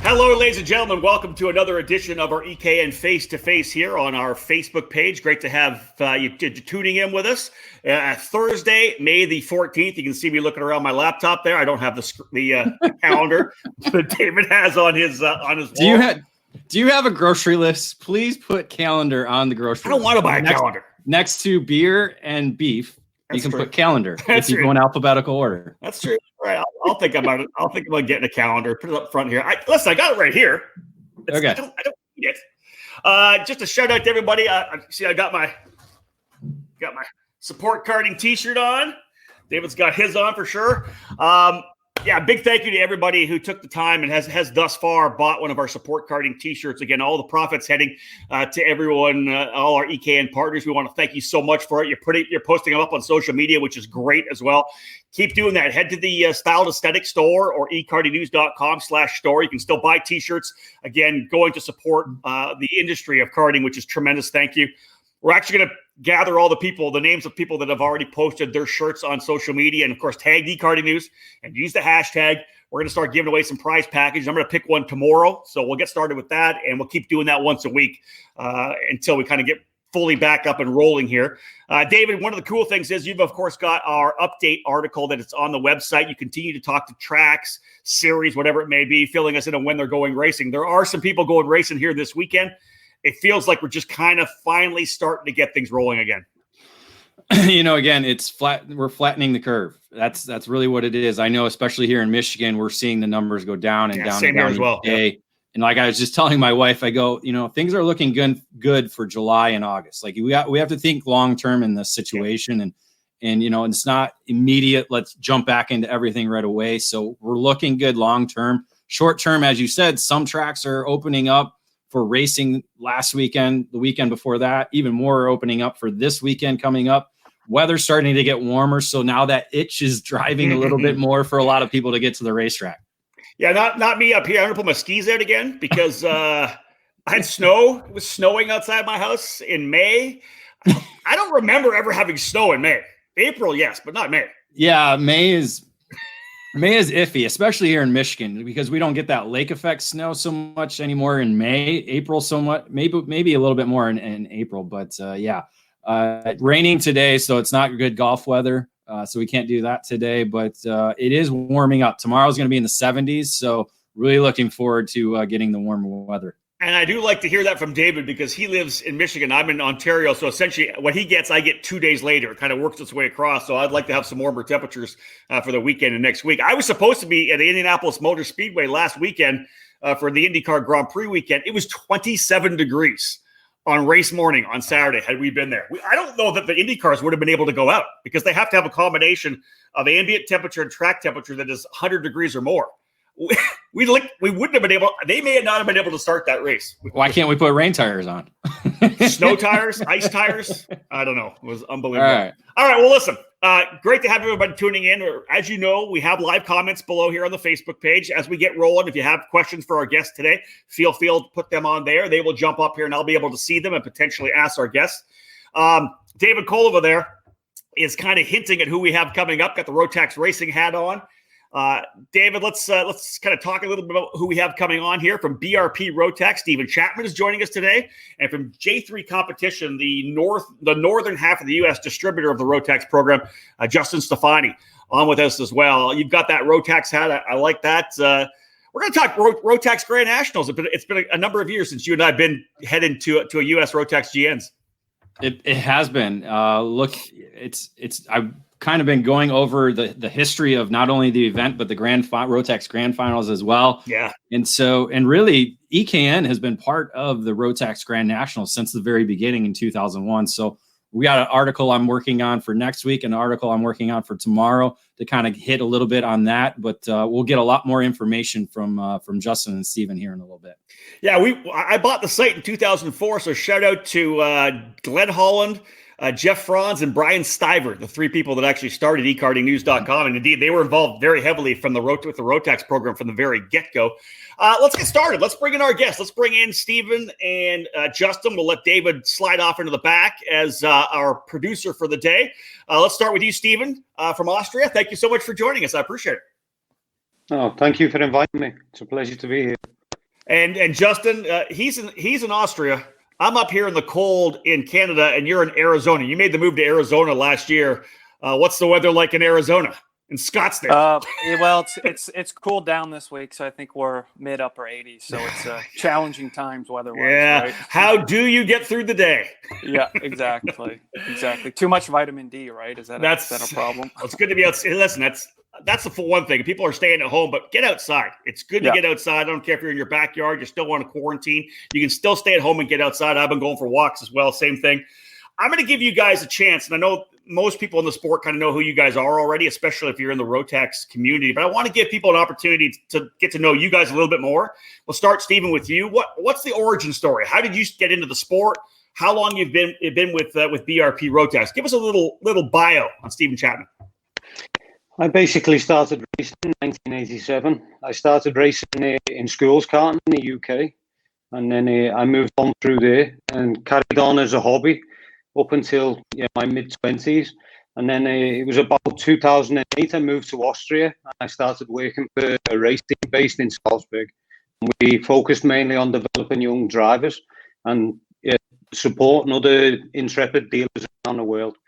Hello, ladies and gentlemen. Welcome to another edition of our EKN Face2Face here on our Facebook page. Great to have you tuning in with us. Thursday, May the 14th. You can see me looking around my laptop there. I don't have the calendar that David has on his wall. Do you have a grocery list? Please put calendar on the grocery list. I don't want to buy a calendar. Next to beer and beef, you can put calendar if you go in alphabetical order. That's true. All right, I'll think about it. I'll think about getting a calendar. Put it up front here. Listen, I got it right here. Okay. I don't need it. Just a shout out to everybody. See, I got my support carding T-shirt on. David's got his on for sure. Big thank you to everybody who took the time and has thus far bought one of our support carding T-shirts. Again, all the profits heading to everyone, all our EKN partners. We want to thank you so much for it. You're posting them up on social media, which is great as well. Keep doing that. Head to the Styled Aesthetic store or ecardingnews.com/store. You can still buy T-shirts. Again, going to support the industry of carding, which is tremendous. Thank you. We're actually going to gather all the names of people that have already posted their shirts on social media, and of course, tag eCarding News and use the hashtag. We're going to start giving away some prize packages. I'm going to pick one tomorrow, so we'll get started with that, and we'll keep doing that once a week until we kind of get fully back up and rolling here. David, one of the cool things is you've, of course, got our update article that it's on the website. You continue to talk to tracks, series, whatever it may be, filling us in on when they're going racing. There are some people going racing here this weekend. It feels like we're just kind of finally starting to get things rolling again. Again, it's flat. We're flattening the curve. That's really what it is. I know, especially here in Michigan, we're seeing the numbers go down and down and down as well. Yeah. And like I was just telling my wife, I go, things are looking good for July and August. Like we have to think long term in this situation, and it's not immediate. Let's jump back into everything right away. So we're looking good long term. Short term, as you said, some tracks are opening up for racing last weekend, the weekend before that, even more are opening up for this weekend coming up. Weather's starting to get warmer, so now that itch is driving a little bit more for a lot of people to get to the racetrack. Yeah, not me up here. I'm gonna put my skis out again because I had snow. It was snowing outside my house in May. I don't remember ever having snow in May. April, yes, but not May. Yeah, May is iffy, especially here in Michigan, because we don't get that lake effect snow so much anymore in May. April somewhat, maybe a little bit more in April, but raining today, so it's not good golf weather, so we can't do that today, but it is warming up. Tomorrow's going to be in the 70s, so really looking forward to getting the warmer weather. And I do like to hear that from David because he lives in Michigan. I'm in Ontario. So essentially what he gets, I get 2 days later. It kind of works its way across. So I'd like to have some warmer temperatures for the weekend and next week. I was supposed to be at the Indianapolis Motor Speedway last weekend for the IndyCar Grand Prix weekend. It was 27 degrees on race morning on Saturday had we been there. I don't know that the IndyCars would have been able to go out because they have to have a combination of ambient temperature and track temperature that is 100 degrees or more. We wouldn't have been able. They may not have been able to start that race. Why can't we put rain tires on? Snow tires, ice tires. I don't know. It was unbelievable. All right. Well, listen. Great to have everybody tuning in. As you know, we have live comments below here on the Facebook page. As we get rolling, if you have questions for our guests today, feel free to put them on there. They will jump up here, and I'll be able to see them and potentially ask our guests. David Cole over there is kind of hinting at who we have coming up. Got the Rotax racing hat on. David, let's kind of talk a little bit about who we have coming on here. From BRP Rotax, Stephen Chapman is joining us today, and from J3 Competition, the northern half of the U.S. distributor of the Rotax program, Justin Stefani, on with us as well. You've got that Rotax hat. I like that. We're going to talk Rotax Grand Nationals. It's been a number of years since you and I have been heading to a U.S. Rotax GNs. It has been. Look, I've kind of been going over the history of not only the event, but the Rotax Grand Finals as well. Yeah. And really EKN has been part of the Rotax Grand Nationals since the very beginning in 2001. So we got an article I'm working on for next week, an article I'm working on for tomorrow to kind of hit a little bit on that. But we'll get a lot more information from Justin and Steven here in a little bit. Yeah, I bought the site in 2004. So shout out to Glenn Holland, Jeff Franz, and Brian Stiver, the three people that actually started ecardingnews.com. And indeed, they were involved very heavily with the Rotax program from the very get-go. Let's get started. Let's bring in our guests. Let's bring in Stephen and Justin. We'll let David slide off into the back as our producer for the day. Let's start with you, Stephen, from Austria. Thank you so much for joining us. I appreciate it. Oh, thank you for inviting me. It's a pleasure to be here. And Justin, he's in Austria. I'm up here in the cold in Canada, and you're in Arizona. You made the move to Arizona last year. What's the weather like in Arizona, in Scottsdale? Well, it's cooled down this week, so I think we're mid upper 80s. So it's challenging times weather-wise. Yeah. Right? How do you get through the day? Yeah, exactly. Too much vitamin D, right? Is that a problem? It's good to be outside. Listen, that's the one thing. People are staying at home, but get outside. It's good to get outside. I don't care if you're in your backyard. You still want to quarantine. You can still stay at home and get outside. I've been going for walks as well. Same thing. I'm going to give you guys a chance, and I know most people in the sport kind of know who you guys are already, especially if you're in the Rotax community. But I want to give people an opportunity to get to know you guys a little bit more. We'll start, Stephen, with you. What's the origin story? How did you get into the sport? How long you've been with BRP Rotax? Give us a little bio on Stephen Chapman. I basically started racing in 1987. I started racing in schools karting in the UK, and then I moved on through there and carried on as a hobby up until my mid-20s. And then it was about 2008 I moved to Austria, and I started working for a race team based in Salzburg. We focused mainly on developing young drivers and supporting other intrepid dealers around the world.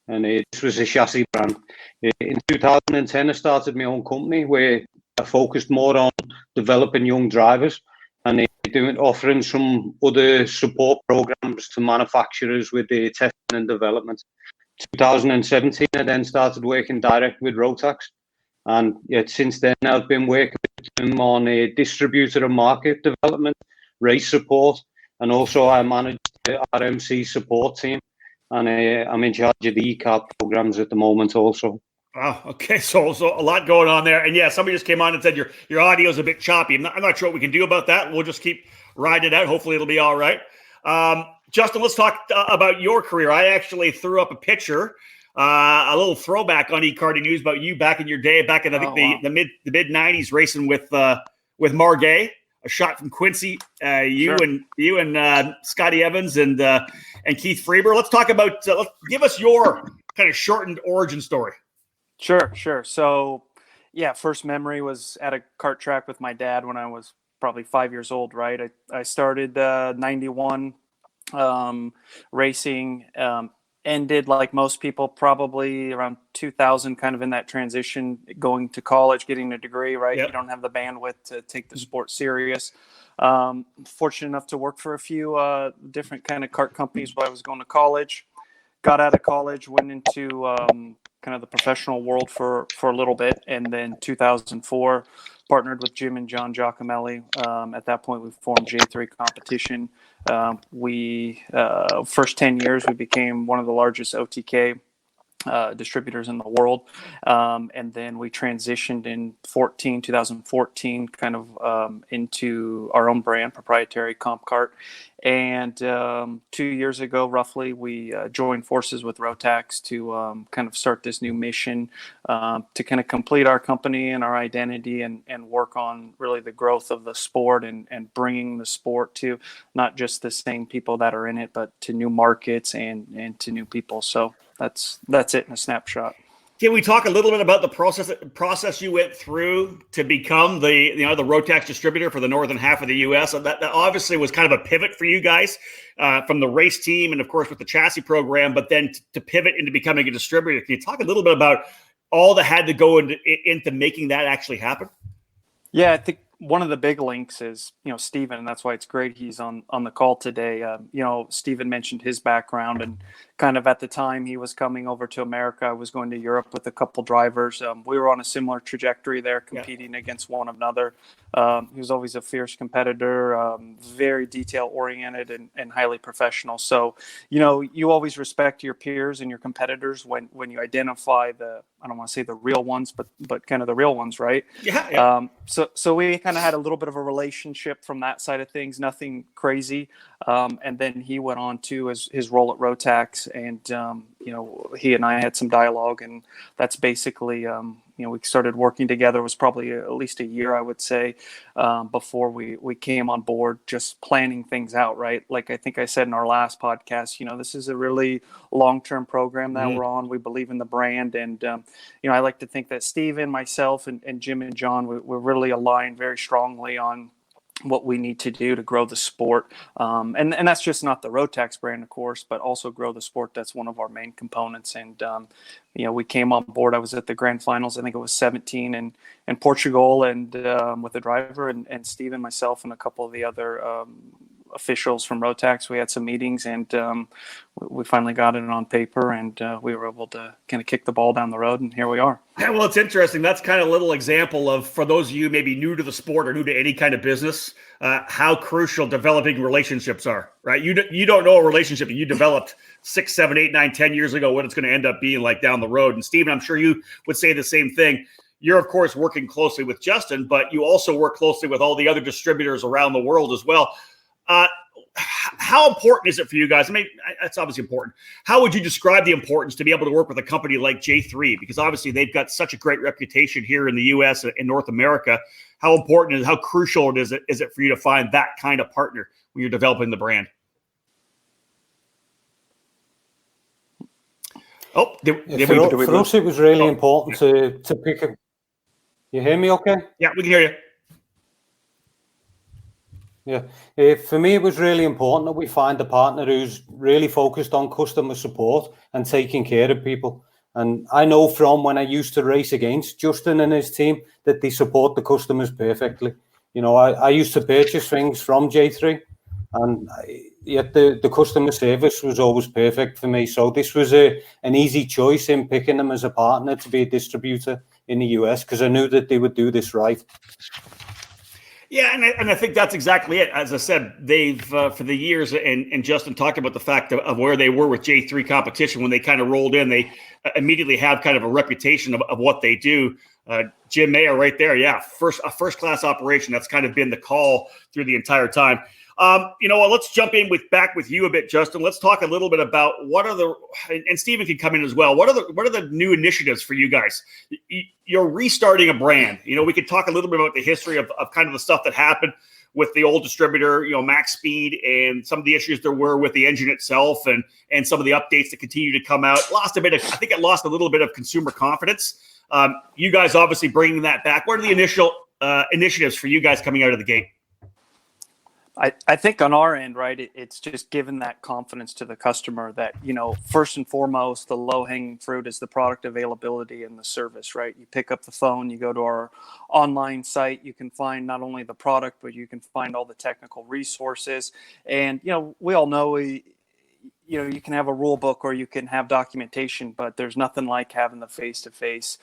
And this was a chassis brand. In 2010, I started my own company where I focused more on developing young drivers and offering some other support programs to manufacturers with the testing and development. 2017, I then started working direct with Rotax. And since then, I've been working with them on a distributor and market development, race support, and also I manage the RMC support team. And I'm in charge of the ECAR programs at the moment also. Wow. Okay. So a lot going on there. And yeah, somebody just came on and said your audio is a bit choppy. I'm not sure what we can do about that. We'll just keep riding it out. Hopefully it'll be all right. Justin, let's talk about your career. I actually threw up a picture, a little throwback on eKarting News about you back in your day, back in the mid 90s, racing with Margay. A shot from Quincy, you and Scotty Evans and Keith Freeber. Let's talk about. Give us your kind of shortened origin story. Sure. So, first memory was at a kart track with my dad when I was probably 5 years old. Right, I started 91 racing. Ended like most people probably around 2000, kind of in that transition, going to college, getting a degree, right? Yep. You don't have the bandwidth to take the sport serious. Fortunate enough to work for a few different kind of kart companies while I was going to college. Got out of college, went into kind of the professional world for a little bit. And then 2004, partnered with Jim and John Giacomelli. At that point, we formed J3 Competition. We first 10 years, we became one of the largest OTK distributors in the world. And then we transitioned in 2014, kind of into our own brand, proprietary Comp Kart. And 2 years ago, roughly, we joined forces with Rotax to kind of start this new mission to kind of complete our company and our identity and work on really the growth of the sport and bringing the sport to not just the same people that are in it, but to new markets and to new people. So that's it in a snapshot. Can we talk a little bit about the process you went through to become the Rotax distributor for the northern half of the U.S.? That obviously was kind of a pivot for you guys from the race team and, of course, with the chassis program, but then to pivot into becoming a distributor. Can you talk a little bit about all that had to go into making that actually happen? Yeah, I think one of the big links is, Stephen, and that's why it's great he's on the call today. Stephen mentioned his background, and kind of at the time he was coming over to America, I was going to Europe with a couple drivers. We were on a similar trajectory there, competing against one another. He was always a fierce competitor, very detail-oriented and highly professional. So, you always respect your peers and your competitors when you identify I don't want to say the real ones, but kind of the real ones, right? Yeah. So we kind of had a little bit of a relationship from that side of things, nothing crazy. And then he went on to his role at Rotax, and he and I had some dialogue, and that's basically we started working together. It was probably at least a year, I would say, before we came on board, just planning things out, right? Like I think I said in our last podcast, this is a really long-term program that we're on. We believe in the brand, and I like to think that Steven, myself, and Jim and John, we're really aligned very strongly on what we need to do to grow the sport. And that's just not the Rotax brand, of course, but also grow the sport. That's one of our main components. And, we came on board. I was at the grand finals. I think it was 17 in Portugal, and with the driver and Steve and myself and a couple of the other officials from Rotax. We had some meetings, and we finally got it on paper, and we were able to kind of kick the ball down the road, and here we are. Yeah, well, it's interesting. That's kind of a little example of, for those of you maybe new to the sport or new to any kind of business, how crucial developing relationships are, right? You don't know a relationship that you developed 6, 7, 8, 9, 10 years ago, what it's going to end up being like down the road. And Steven, I'm sure you would say the same thing. You're, of course, working closely with Justin, but you also work closely with all the other distributors around the world as well. How important is it for you guys? I mean, that's obviously important. How would you describe the importance to be able to work with a company like J3? Because obviously they've got such a great reputation here in the U.S. and North America. How important and how crucial is it for you to find that kind of partner when you're developing the brand? Oh, for us, it was really important to pick a. You hear me okay? Yeah, we can hear you. Yeah, for me, it was really important that we find a partner who's really focused on customer support and taking care of people. And I know from when I used to race against Justin and his team that they support the customers perfectly. I used to purchase things from J3, and yet the customer service was always perfect for me. So this was an easy choice in picking them as a partner to be a distributor in the US, because I knew that they would do this right. Yeah, and I think that's exactly it. As I said, they've for the years, and Justin talked about the fact of where they were with J3 competition when they kind of rolled in. They immediately have kind of a reputation of what they do. Jim Mayer right there, yeah, a first class operation. That's kind of been the call through the entire time. Let's jump in back with you a bit, Justin. Let's talk a little bit about what are and Steven can come in as well. What are the new initiatives for you guys? You're restarting a brand. We could talk a little bit about the history of kind of the stuff that happened with the old distributor, Max Speed, and some of the issues there were with the engine itself, and some of the updates that continue to come out. I think it lost a little bit of consumer confidence. You guys obviously bringing that back. What are the initial initiatives for you guys coming out of the gate? I think on our end, right, it's just giving that confidence to the customer that, first and foremost, the low-hanging fruit is the product availability and the service, right? You pick up the phone, you go to our online site, you can find not only the product, but you can find all the technical resources. And, we all know you can have a rule book or you can have documentation, but there's nothing like having the face-to-face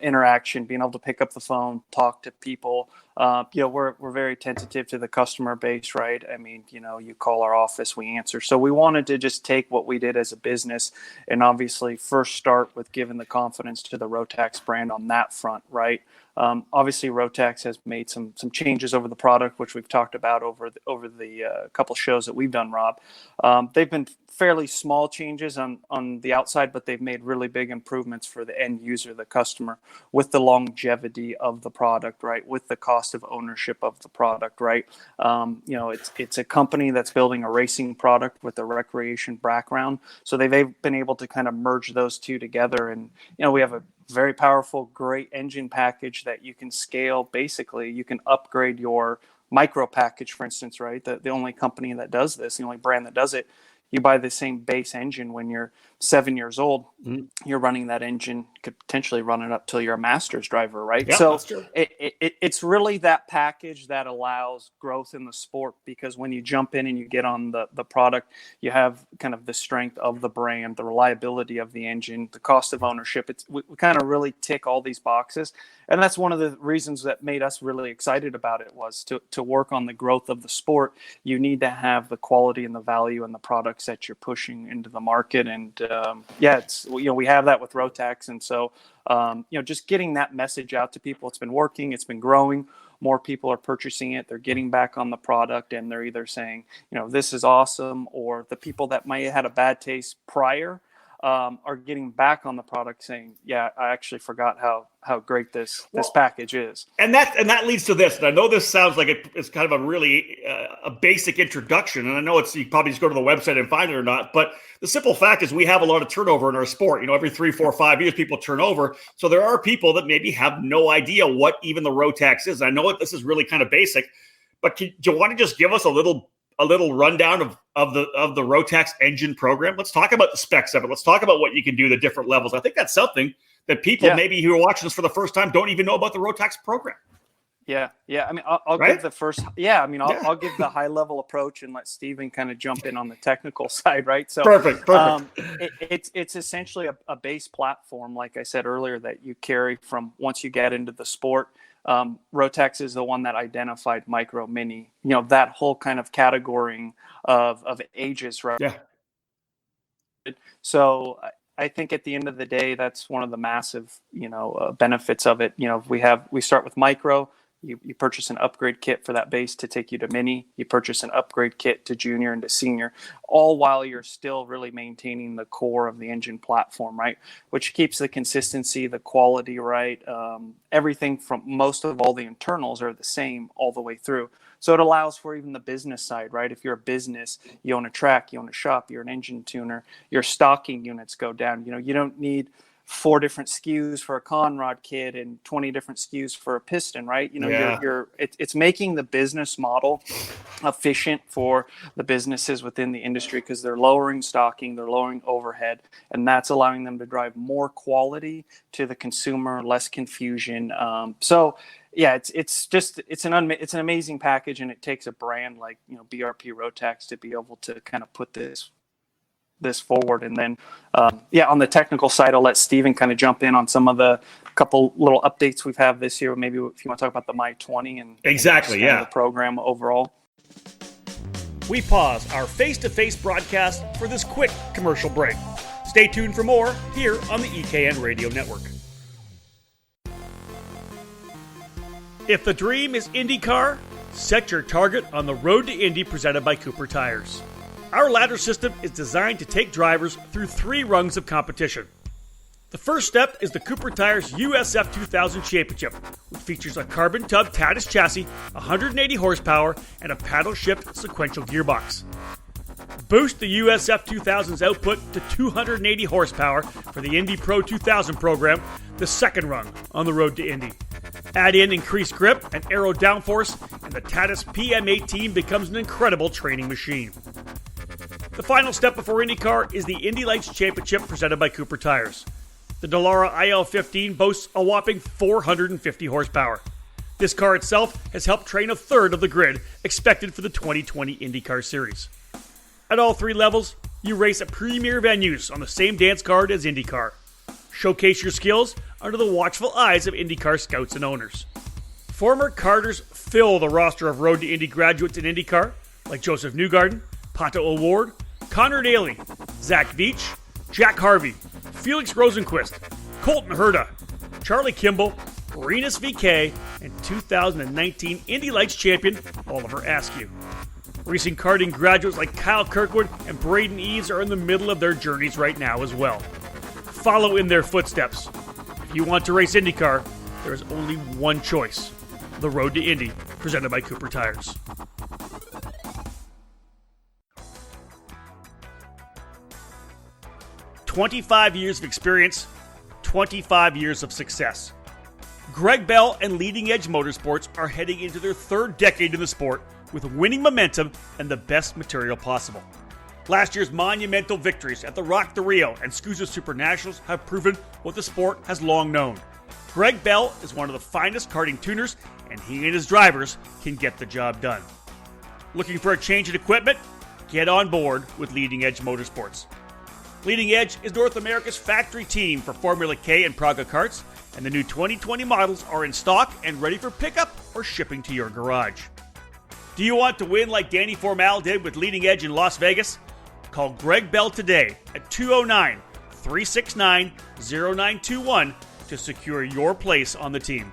interaction, being able to pick up the phone, talk to people. We're very tentative to the customer base, right? I mean, you call our office, we answer. So we wanted to just take what we did as a business and obviously first start with giving the confidence to the Rotax brand on that front, right? Obviously, Rotax has made some changes over the product, which we've talked about over the couple shows that we've done, Rob. They've been fairly small changes on the outside, but they've made really big improvements for the end user, the customer, with the longevity of the product, right? With the cost of ownership of the product, right? It's a company that's building a racing product with a recreation background, so they've been able to kind of merge those two together, and we have a very powerful, great engine package that you can scale. Basically, you can upgrade your micro package, for instance, right? The only company that does this, the only brand that does it, you buy the same base engine when you're 7 years old. Mm-hmm. You're running that engine, could potentially run it up till you're a master's driver, right? Yeah, so that's true. It's really that package that allows growth in the sport, because when you jump in and you get on the product, you have kind of the strength of the brand, the reliability of the engine, the cost of ownership. We kind of really tick all these boxes. And that's one of the reasons that made us really excited about it, was to work on the growth of the sport. You need to have the quality and the value and the products that you're pushing into the market. And we have that with Rotax. And so, just getting that message out to people, it's been working, it's been growing. More people are purchasing it. They're getting back on the product, and they're either saying, this is awesome, or the people that might have had a bad taste prior are getting back on the product saying, yeah, I actually forgot how great this package is. And that leads to this. And I know this sounds like it's kind of a really a basic introduction. And I know you probably just go to the website and find it or not. But the simple fact is we have a lot of turnover in our sport. Every 3, 4, 5 years, people turn over. So there are people that maybe have no idea what even the Rotax is. I know this is really kind of basic. but do you want to just give us a little rundown of the Rotax engine program? Let's talk about the specs of it. Let's talk about what you can do, the different levels. I think that's something that people maybe who are watching this for the first time don't even know about the Rotax program. Yeah. I mean, I'll give the first. Yeah, I mean, I'll give the high level approach and let Steven kind of jump in on the technical side, right? So perfect. It's essentially a base platform, like I said earlier, that you carry from once you get into the sport. Rotax is the one that identified micro, mini, that whole kind of categorizing of ages, right? Yeah. So I think at the end of the day, that's one of the massive, benefits of it. We start with micro. You purchase an upgrade kit for that base to take you to mini. You purchase an upgrade kit to junior and to senior, all while you're still really maintaining the core of the engine platform, right? Which keeps the consistency, the quality, right? Everything from most of all the internals are the same all the way through. So it allows for even the business side, right? If you're a business, you own a track, you own a shop, you're an engine tuner, your stocking units go down. You don't need 4 different SKUs for a Conrod kit and 20 different SKUs for a piston, right? It's making the business model efficient for the businesses within the industry because they're lowering stocking, they're lowering overhead, and that's allowing them to drive more quality to the consumer, less confusion. It's an amazing package, and it takes a brand like BRP Rotax to be able to kind of put this forward. And then on the technical side, I'll let Steven kind of jump in on some of the couple little updates we've had this year. Maybe if you want to talk about the My 20 and the program overall. We pause our face-to-face broadcast for this quick commercial break. Stay tuned for more here on the EKN Radio Network. If the dream is IndyCar, set your target on the Road to Indy presented by Cooper Tires. Our ladder system is designed to take drivers through 3 rungs of competition. The first step is the Cooper Tires USF 2000 Championship, which features a carbon tub Tatus chassis, 180 horsepower, and a paddle-shift sequential gearbox. Boost the USF 2000's output to 280 horsepower for the Indy Pro 2000 program, the second rung on the road to Indy. Add in increased grip and aero downforce, and the Tatus PM8 team becomes an incredible training machine. The final step before IndyCar is the Indy Lights Championship presented by Cooper Tires. The Dallara IL-15 boasts a whopping 450 horsepower. This car itself has helped train a third of the grid expected for the 2020 IndyCar Series. At all 3 levels, you race at premier venues on the same dance card as IndyCar. Showcase your skills under the watchful eyes of IndyCar scouts and owners. Former karters fill the roster of Road to Indy graduates in IndyCar, like Joseph Newgarden, Pato O'Ward, Connor Daly, Zach Veach, Jack Harvey, Felix Rosenquist, Colton Herta, Charlie Kimball, Renus VK, and 2019 Indy Lights champion Oliver Askew. Racing karting graduates like Kyle Kirkwood and Braden Eves are in the middle of their journeys right now as well. Follow in their footsteps. If you want to race IndyCar, there is only one choice: the Road to Indy, presented by Cooper Tires. "25 years of experience, 25 years of success." Greg Bell and Leading Edge Motorsports are heading into their 3rd decade in the sport with winning momentum and the best material possible. Last year's monumental victories at the Rock the Rio and SCUSA Super Nationals have proven what the sport has long known. Greg Bell is one of the finest karting tuners, and he and his drivers can get the job done. Looking for a change in equipment? Get on board with Leading Edge Motorsports. Leading Edge is North America's factory team for Formula K and Praga karts, and the new 2020 models are in stock and ready for pickup or shipping to your garage. Do you want to win like Danny Formal did with Leading Edge in Las Vegas? Call Greg Bell today at 209-369-0921 to secure your place on the team.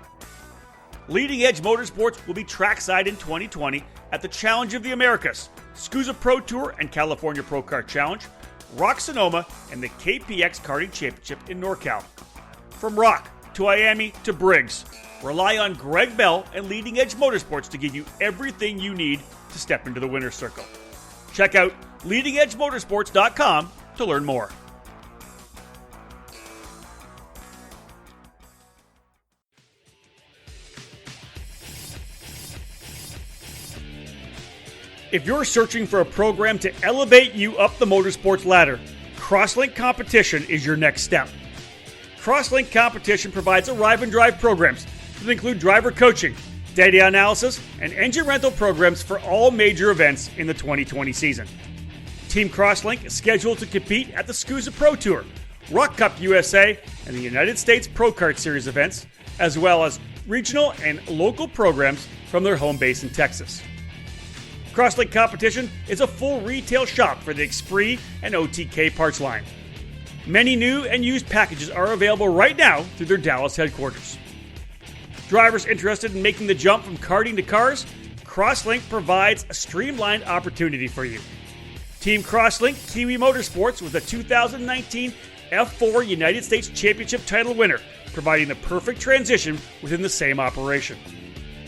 Leading Edge Motorsports will be trackside in 2020 at the Challenge of the Americas, SCUSA Pro Tour and California Pro Kart Challenge, Rock Sonoma, and the KPX Karting Championship in NorCal. From Rock to Miami to Briggs, rely on Greg Bell and Leading Edge Motorsports to give you everything you need to step into the winner's circle. Check out leadingedgemotorsports.com to learn more. If you're searching for a program to elevate you up the motorsports ladder, Crosslink Competition is your next step. Crosslink Competition provides arrive and drive programs that include driver coaching, data analysis, and engine rental programs for all major events in the 2020 season. Team Crosslink is scheduled to compete at the SCUSA Pro Tour, Rock Cup USA, and the United States Pro Kart Series events, as well as regional and local programs from their home base in Texas. Crosslink Competition is a full retail shop for the Xpree and OTK parts line. Many new and used packages are available right now through their Dallas headquarters. Drivers interested in making the jump from karting to cars, Crosslink provides a streamlined opportunity for you. Team Crosslink Kiwi Motorsports was the 2019 F4 United States Championship title winner, providing the perfect transition within the same operation.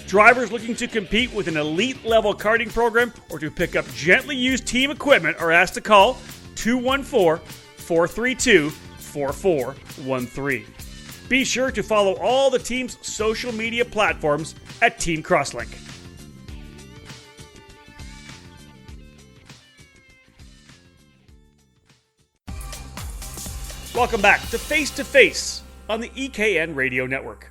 Drivers looking to compete with an elite-level karting program or to pick up gently used team equipment are asked to call 214-432-4413. Be sure to follow all the team's social media platforms at Team Crosslink. Welcome back to Face2Face on the EKN Radio Network.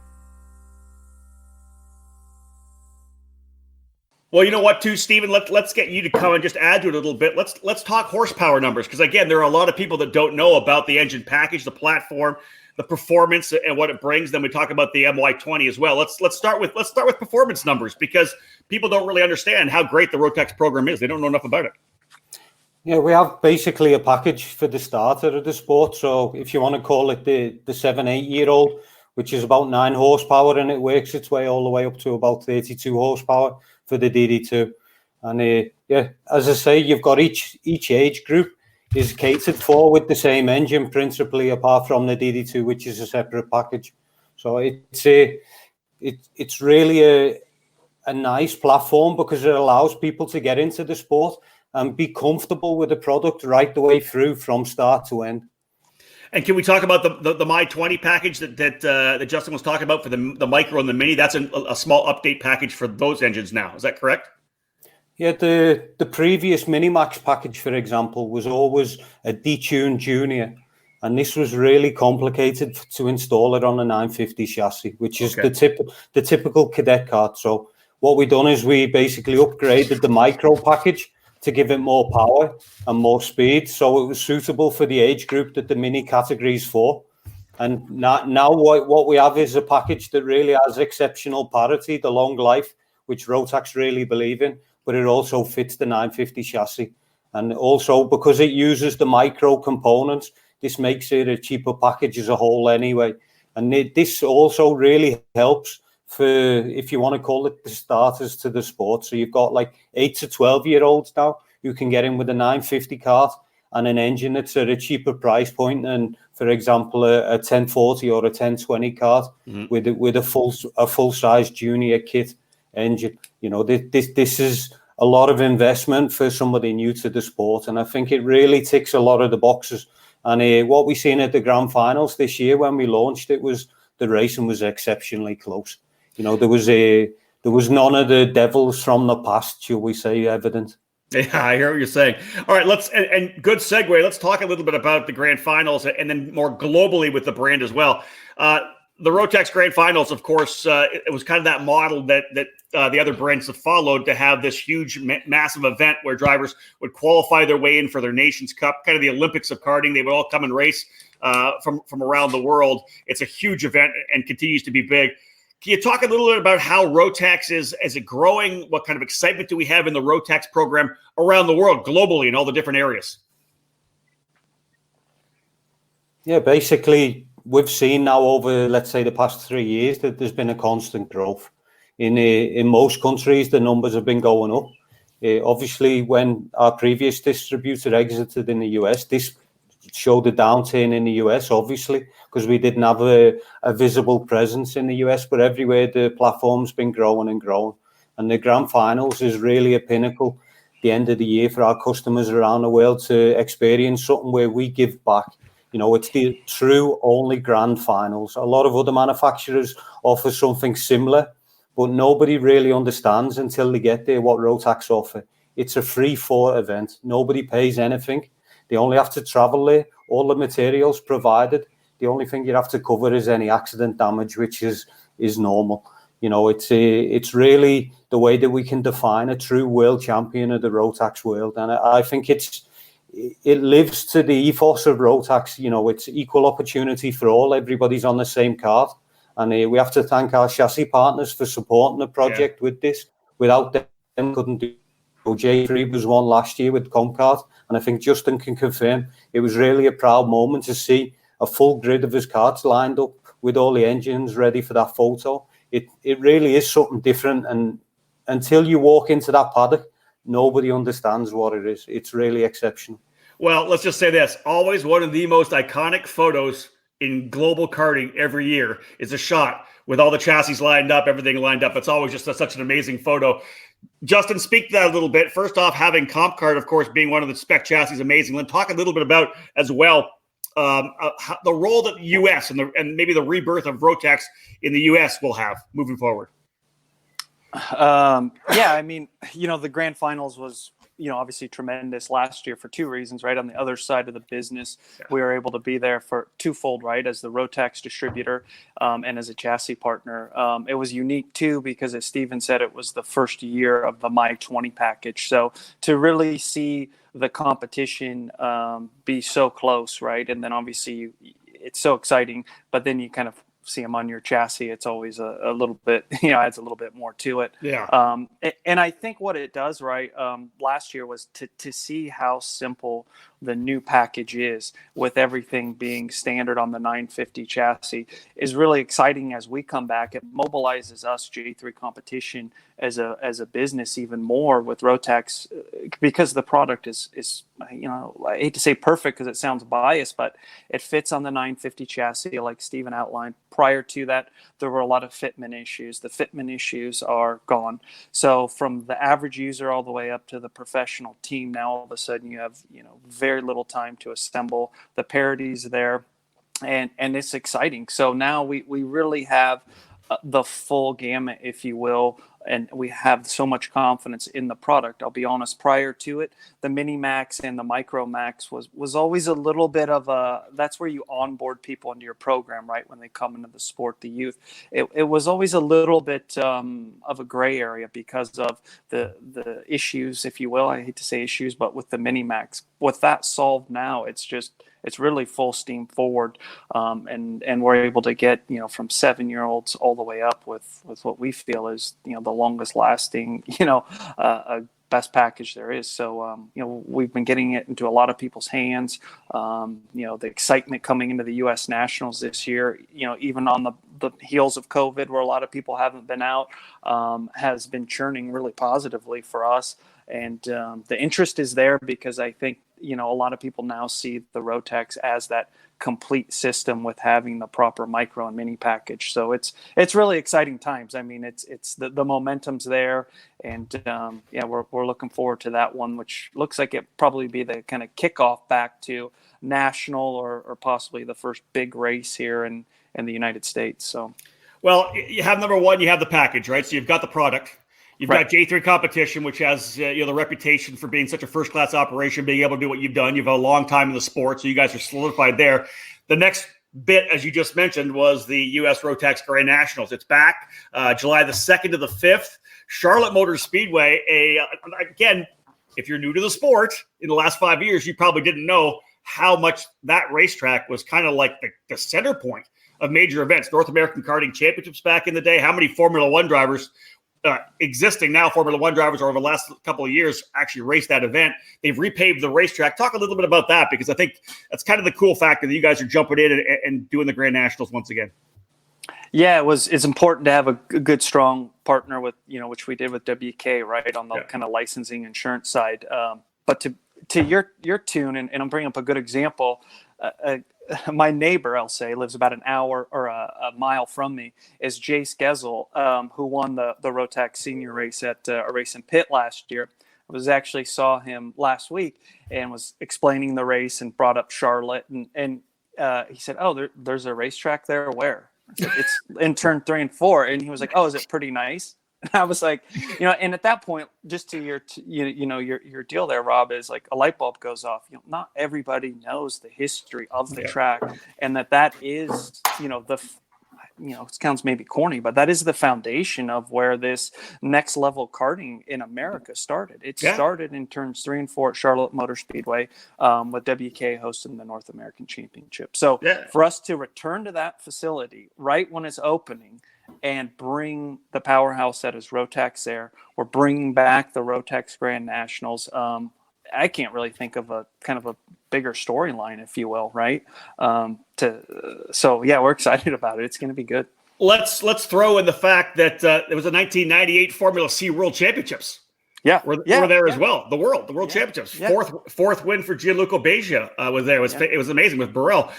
Well, you know what, too, Stephen? Let's get you to come and just add to it a little bit. Let's talk horsepower numbers, because again, there are a lot of people that don't know about the engine package, the platform, the performance, and what it brings. Then we talk about the MY20 as well. Let's start with performance numbers, because people don't really understand how great the Rotax program is. They don't know enough about it. Yeah, we have basically a package for the starter of the sport. So if you want to call it the 7-8-year-old, which is about 9 horsepower, and it works its way all the way up to about 32 horsepower for the DD2. And yeah, as I say, you've got each age group is catered for with the same engine, principally, apart from the DD2, which is a separate package. So it's really a nice platform, because it allows people to get into the sport and be comfortable with the product right the way through from start to end. And can we talk about the My 20 package that Justin was talking about for the Micro and the Mini? That's a small update package for those engines now. Is that correct? Yeah, the previous Minimax package, for example, was always a detuned Junior. And this was really complicated to install it on a 950 chassis, which is the typical cadet cart. So what we've done is we basically upgraded the Micro package to give it more power and more speed, so it was suitable for the age group that the Mini category is for. And now what we have is a package that really has exceptional parity, the long life, which Rotax really believe in, but it also fits the 950 chassis. And also, because it uses the Micro components, this makes it a cheaper package as a whole anyway. And this also really helps for, if you want to call it, the starters to the sport. So you've got like 8 to 12-year-olds now who can get in with a 950 kart and an engine that's at a cheaper price point than, for example, a 1040 or a 1020 kart with a full-size Junior kit engine. You know, this is a lot of investment for somebody new to the sport, and I think it really ticks a lot of the boxes. And what we seen at the grand finals this year when we launched it was the racing was exceptionally close. You know, there was none of the devils from the past, shall we say, evident. Yeah, I hear what you're saying. All right, and good segue. Let's talk a little bit about the grand finals, and then more globally with the brand as well. The Rotax Grand Finals, of course, it was kind of that model that the other brands have followed, to have this huge, massive event where drivers would qualify their way in for their Nations Cup, kind of the Olympics of karting. They would all come and race from around the world. It's a huge event and continues to be big. Can you talk a little bit about how Rotax is it growing? What kind of excitement do we have in the Rotax program around the world, globally, in all the different areas? Yeah, basically, we've seen now over, let's say, the past 3 years that there's been a constant growth. In most countries, the numbers have been going up. Obviously, when our previous distributor exited in the US, this showed a downturn in the US, obviously, because we didn't have a visible presence in the US, but everywhere the platform's been growing and growing. And the grand finals is really a pinnacle, the end of the year, for our customers around the world to experience something where we give back. You know, it's the true only grand finals. A lot of other manufacturers offer something similar, but nobody really understands until they get there what Rotax offer. It's a free for event. Nobody pays anything. They only have to travel there. All the materials provided. The only thing you have to cover is any accident damage, which is normal. You know, it's really the way that we can define a true world champion of the Rotax world, and I think it lives to the ethos of Rotax. You know, it's equal opportunity for all. Everybody's on the same card, and we have to thank our chassis partners for supporting the project with this. Without them, couldn't do. J3 was one last year with Comcard, and I think Justin can confirm it was really a proud moment to see a full grid of his cards lined up with all the engines ready for that photo. It really is something different, and until you walk into that paddock, nobody understands what it is. It's really exceptional. Well, let's just say this. Always one of the most iconic photos in global karting every year is a shot with all the chassis lined up, everything lined up. It's always just such an amazing photo. Justin, speak to that a little bit. First off, having CompCard, of course, being one of the spec chassis, amazing. Then talk a little bit about as well the role that the U.S. and maybe the rebirth of Rotax in the U.S. will have moving forward. Yeah, I mean, you know, the grand finals was, you know, obviously tremendous last year for two reasons, right? On the other side of the business, we were able to be there for twofold, right? As the Rotax distributor and as a chassis partner. It was unique too, because as Steven said, it was the first year of the My 20 package. So to really see the competition be so close, right? And then obviously it's so exciting, but then you kind of see them on your chassis. It's always a little bit, you know, adds a little bit more to it. Yeah. And I think what it does, right, last year was to see how simple the new package is, with everything being standard on the 950 chassis, is really exciting as we come back. It mobilizes us, J3 Competition, as a business even more with Rotax, because the product is, you know, I hate to say perfect because it sounds biased, but it fits on the 950 chassis like Steven outlined. Prior to that, there were a lot of fitment issues. The fitment issues are gone. So from the average user all the way up to the professional team, now all of a sudden you have, you know, very little time to assemble. The parity's there, and it's exciting. So now we really have the full gamut, if you will, and we have so much confidence in the product. I'll be honest, prior to it, the Mini Max and the Micro Max was always a little bit of that's where you onboard people into your program, right? When they come into the sport, the youth, it was always a little bit of a gray area because of the issues, if you will. I hate to say issues, but with the Mini Max, with that solved now, it's really full steam forward, and we're able to get, you know, from 7-year-olds all the way up with what we feel is, you know, the longest lasting, you know, best package there is. So, you know, we've been getting it into a lot of people's hands. You know, the excitement coming into the U.S. Nationals this year, you know, even on the heels of COVID, where a lot of people haven't been out, has been churning really positively for us. And the interest is there because I think, you know, a lot of people now see the Rotax as that complete system with having the proper micro and mini package. So it's really exciting times. I mean, it's the momentum's there, and yeah, we're looking forward to that one, which looks like it probably be the kind of kickoff back to national or possibly the first big race here in the United States. So, well, you have number one, you have the package, right? So you've got the product. You've got J3 Competition, which has you know, the reputation for being such a first-class operation, being able to do what you've done. You've had a long time in the sport, so you guys are solidified there. The next bit, as you just mentioned, was the U.S. Rotax Grand Nationals. It's back July the 2nd to the 5th. Charlotte Motor Speedway. Again, if you're new to the sport, in the last 5 years, you probably didn't know how much that racetrack was kind of like the center point of major events. North American Karting Championships back in the day. How many Formula One drivers existing now Formula One drivers over the last couple of years actually raced that event? They've repaved the racetrack. Talk a little bit about that, because I think that's kind of the cool factor that you guys are jumping in and doing the Grand Nationals once again. Yeah, it's important to have a good, strong partner with, you know, which we did with WK, right, on the kind of licensing insurance side. But to your tune, and I'm bringing up a good example, my neighbor, I'll say, lives about an hour or a mile from me, is Jace Gezel, who won the Rotax senior race at a race in Pitt last year. I saw him last week and was explaining the race and brought up Charlotte. And he said, oh, there's a racetrack there? Where? I said, it's in turn 3 and 4. And he was like, oh, is it pretty nice? And I was like, and at that point, just to your deal there, Rob, is like a light bulb goes off. Not everybody knows the history of the track, and that is, it sounds maybe corny, but that is the foundation of where this next level karting in America started. It started in turns 3 and 4 at Charlotte Motor Speedway, with WK hosting the North American Championship. So for us to return to that facility right when it's opening and bring the powerhouse that is Rotax there, we're bringing back the Rotax Grand Nationals. I can't really think of a kind of a bigger storyline, if you will, right? We're excited about it. It's going to be good. Let's throw in the fact that it was the 1998 Formula C World Championships. We're there as well. The World Championships. Fourth win for Gianluca Beja was there. It was amazing with Burrell.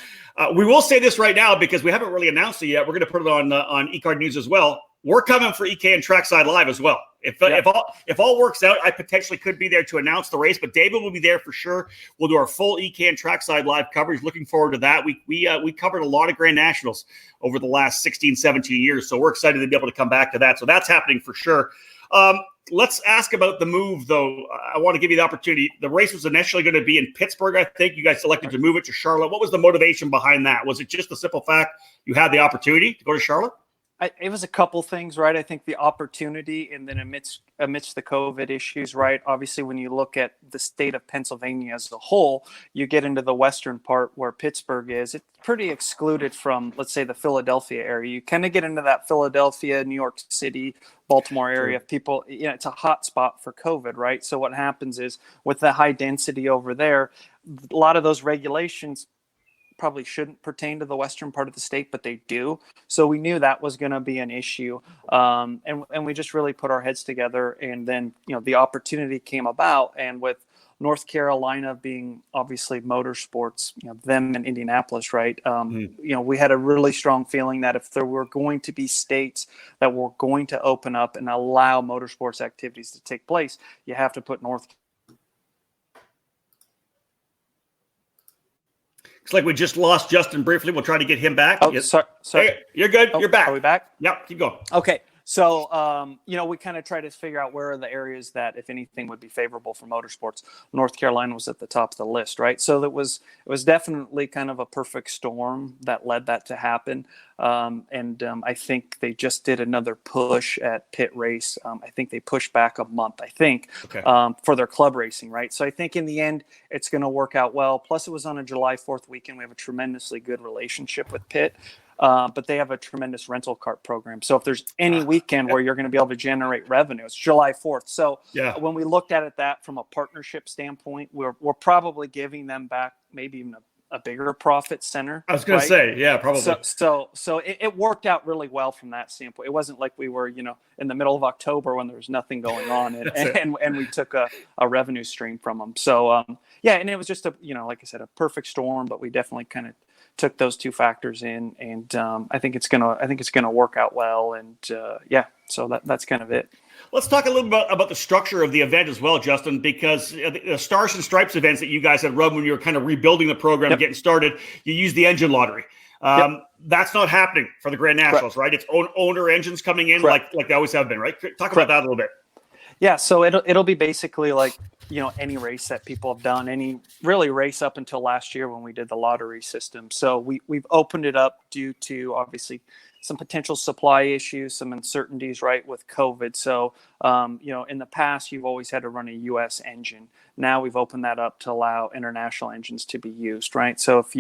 We will say this right now because we haven't really announced it yet. We're going to put it on eCard News as well. We're coming for EK and Trackside Live as well. If all works out, I potentially could be there to announce the race, but David will be there for sure. We'll do our full EK and Trackside Live coverage. Looking forward to that. We covered a lot of Grand Nationals over the last 16, 17 years, so we're excited to be able to come back to that. So that's happening for sure. Let's ask about the move, though. I want to give you the opportunity. The race was initially going to be in Pittsburgh, I think. You guys selected to move it to Charlotte. What was the motivation behind that? Was it just the simple fact you had the opportunity to go to Charlotte? It was a couple things, right? I think the opportunity, and then amidst the COVID issues, right? Obviously, when you look at the state of Pennsylvania as a whole, you get into the western part where Pittsburgh is. It's pretty excluded from, let's say, the Philadelphia area. You kind of get into that Philadelphia, New York City, Baltimore area. People, it's a hot spot for COVID, right? So what happens is with the high density over there, a lot of those regulations probably shouldn't pertain to the western part of the state, but they do. So we knew that was going to be an issue. And we just really put our heads together. And then, the opportunity came about. And with North Carolina being obviously motorsports, them in Indianapolis, right? We had a really strong feeling that if there were going to be states that were going to open up and allow motorsports activities to take place, you have to put North. Looks like we just lost Justin briefly. We'll try to get him back. Oh, sorry. Hey, you're good. Oh, you're back. Are we back? Yep, keep going. Okay. So, we kind of try to figure out where are the areas that, if anything, would be favorable for motorsports. North Carolina was at the top of the list, right? So it was definitely kind of a perfect storm that led that to happen. I think they just did another push at pit race. I think they pushed back a month, for their club racing, right? So I think in the end, it's going to work out well. Plus, it was on a July 4th weekend. We have a tremendously good relationship with Pitt. But they have a tremendous rental cart program. So if there's any weekend where you're going to be able to generate revenue, it's July 4th. So when we looked at it that from a partnership standpoint, we're probably giving them back maybe even a bigger profit center. I was going to say, probably. So it worked out really well from that standpoint. It wasn't like we were, in the middle of October when there was nothing going on and we took a revenue stream from them. So, and it was just like I said, a perfect storm, but we definitely kind of took those two factors in, and I think it's gonna work out well, and so that's kind of it. Let's talk a little bit about the structure of the event as well, Justin, because the Stars and Stripes events that you guys had run when you were kind of rebuilding the program, getting started, you used the engine lottery. That's not happening for the Grand Nationals, right? It's owner engines coming in like they always have been, right? Talk about that a little bit. Yeah, so it'll be basically like any race that people have done, any really race up until last year when we did the lottery system. So we've opened it up due to obviously some potential supply issues, some uncertainties, right, with COVID. So, in the past, you've always had to run a U.S. engine. Now we've opened that up to allow international engines to be used, right? So if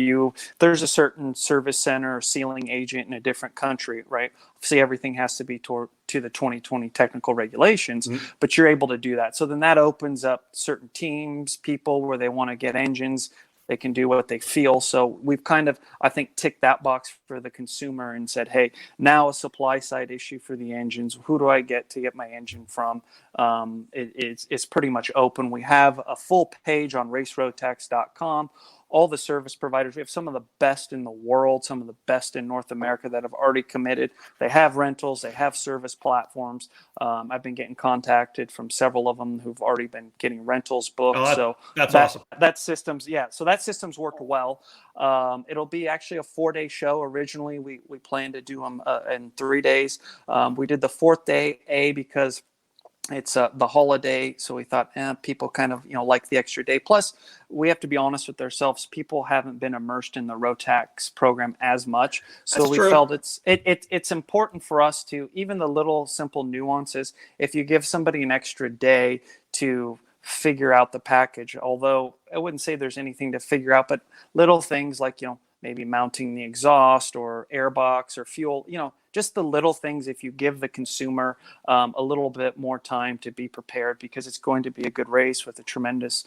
there's a certain service center or sealing agent in a different country, right? Obviously, everything has to be to the 2020 technical regulations, but you're able to do that. So then that opens up certain teams, people where they want to get engines. They can do what they feel. So we've kind of, I think, ticked that box for the consumer and said, hey, now a supply side issue for the engines. Who do I get to get my engine from? It's pretty much open. We have a full page on racerotax.com. all the service providers. We have some of the best in the world, some of the best in North America that have already committed. They have rentals, they have service platforms. I've been getting contacted from several of them who've already been getting rentals booked. That's awesome. That system's worked well. It'll be actually a 4-day show. Originally, we planned to do them in 3 days. We did the 4th day, because it's the holiday, so we thought people kind of like the extra day. Plus, we have to be honest with ourselves, people haven't been immersed in the Rotax program as much, so That's we true. felt it's important for us to, even the little simple nuances, if you give somebody an extra day to figure out the package, although I wouldn't say there's anything to figure out, but little things like maybe mounting the exhaust or airbox or fuel, just the little things. If you give the consumer a little bit more time to be prepared, because it's going to be a good race with a tremendous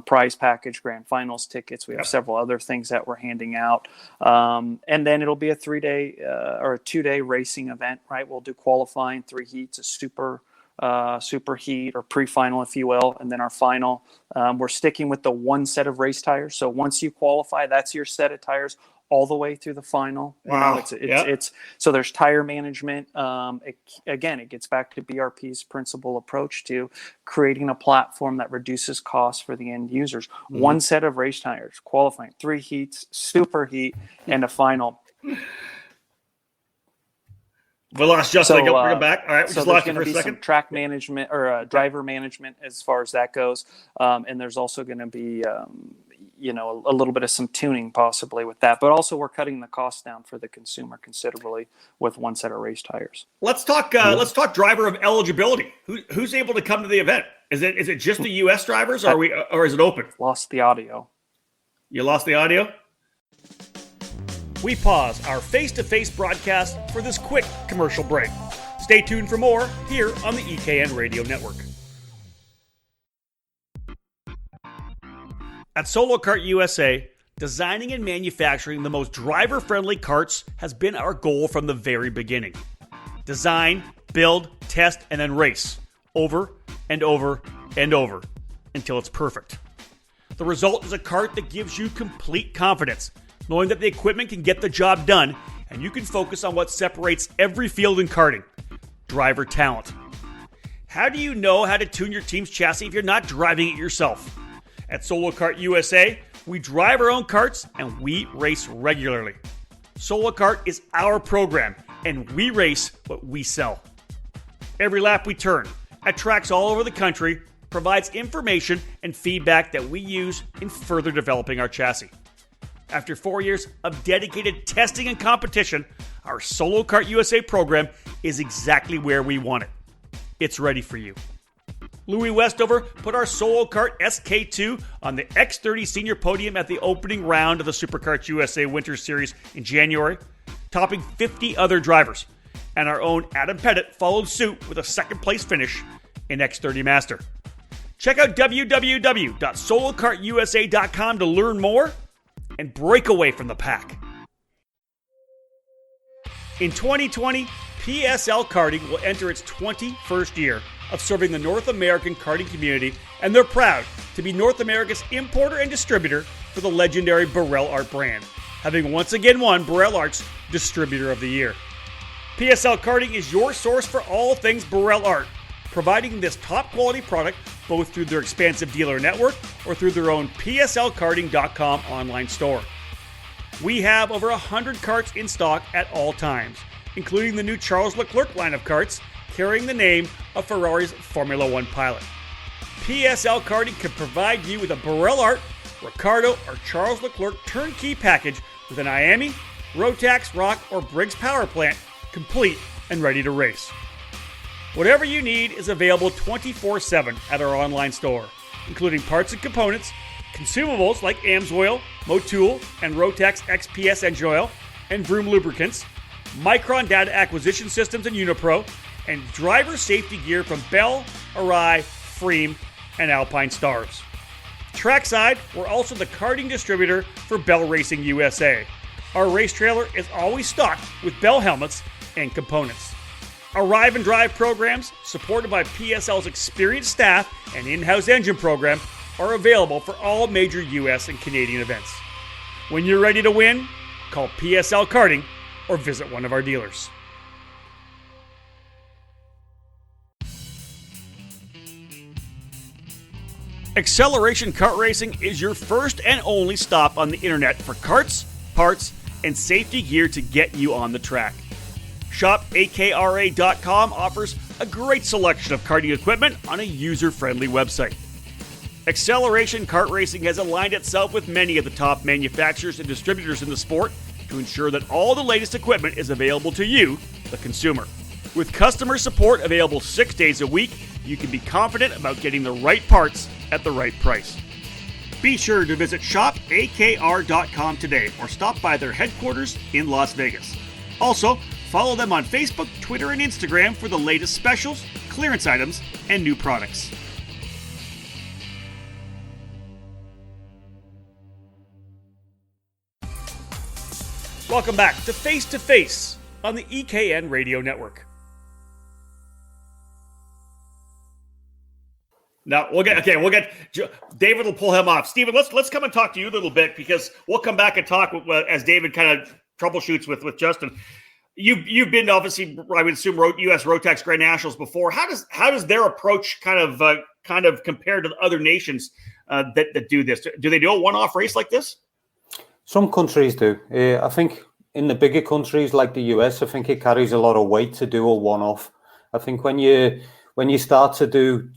prize package, grand finals tickets. We have several other things that we're handing out. And then it'll be a 3-day or a 2-day racing event, right? We'll do qualifying, 3 heats, a super heat or pre-final, if you will, and then our final. We're sticking with the 1 set of race tires. So once you qualify, that's your set of tires all the way through the final. Wow. It's so there's tire management. It gets back to BRP's principal approach to creating a platform that reduces costs for the end users. Mm-hmm. 1 set of race tires, qualifying, 3 heats, super heat, and a final. We lost Justin. Bring him back. All right, we just lost him for a second. Some track management or driver management as far as that goes, and there's also going to be a little bit of some tuning possibly with that. But also, we're cutting the cost down for the consumer considerably with 1 set of race tires. Let's talk. Let's talk driver of eligibility. Who's able to come to the event? Is it just the U.S. drivers, or is it open? Lost the audio. You lost the audio? We pause our face-to-face broadcast for this quick commercial break. Stay tuned for more here on the EKN Radio Network. At Solo Kart USA, designing and manufacturing the most driver-friendly karts has been our goal from the very beginning. Design, build, test, and then race over and over and over until it's perfect. The result is a kart that gives you complete confidence, knowing that the equipment can get the job done and you can focus on what separates every field in karting: driver talent. How do you know how to tune your team's chassis if you're not driving it yourself? At Solo Kart USA, we drive our own karts and we race regularly. Solo Kart is our program and we race what we sell. Every lap we turn at tracks all over the country provides information and feedback that we use in further developing our chassis. After 4 years of dedicated testing and competition, our Solo Kart USA program is exactly where we want it. It's ready for you. Louis Westover put our Solo Kart SK2 on the X30 Senior Podium at the opening round of the SuperKarts USA Winter Series in January, topping 50 other drivers. And our own Adam Pettit followed suit with a second-place finish in X30 Master. Check out www.solokartusa.com to learn more and break away from the pack. In 2020, PSL Karting will enter its 21st year of serving the North American karting community, and they're proud to be North America's importer and distributor for the legendary Burrell Art brand, having once again won Burrell Art's Distributor of the Year. PSL Karting is your source for all things Burrell Art, providing this top quality product both through their expansive dealer network or through their own pslkarting.com online store. We have over 100 karts in stock at all times, including the new Charles Leclerc line of karts carrying the name of Ferrari's Formula One pilot. PSL Karting can provide you with a Burrell Art, Ricardo, or Charles Leclerc turnkey package with an IAME, Rotax, Rock, or Briggs power plant, complete and ready to race. Whatever you need is available 24/7 at our online store, including parts and components, consumables like AMSOIL, Motul, and Rotax XPS engine oil, and Vroom lubricants, Micron data acquisition systems and Unipro, and driver safety gear from Bell, Arai, Freem, and Alpine Stars. Trackside, we're also the karting distributor for Bell Racing USA. Our race trailer is always stocked with Bell helmets and components. Our Arrive and Drive programs, supported by PSL's experienced staff and in-house engine program, are available for all major U.S. and Canadian events. When you're ready to win, call PSL Karting or visit one of our dealers. Acceleration Kart Racing is your first and only stop on the internet for karts, parts, and safety gear to get you on the track. ShopAKRA.com offers a great selection of karting equipment on a user-friendly website. Acceleration Kart Racing has aligned itself with many of the top manufacturers and distributors in the sport to ensure that all the latest equipment is available to you, the consumer. With customer support available 6 days a week, you can be confident about getting the right parts at the right price. Be sure to visit shopakr.com today or stop by their headquarters in Las Vegas. Also, follow them on Facebook, Twitter, and Instagram for the latest specials, clearance items, and new products. Welcome back to Face2Face on the EKN Radio Network. Now David will pull him off. Steven, let's come and talk to you a little bit, because we'll come back and talk as David kind of troubleshoots with Justin. You've been obviously, I would assume, U.S. Rotax Grand Nationals before. How does their approach kind of compare to the other nations that do this? Do they do a one-off race like this? Some countries do. I think in the bigger countries like the US, I think it carries a lot of weight to do a one-off. I think when you start to do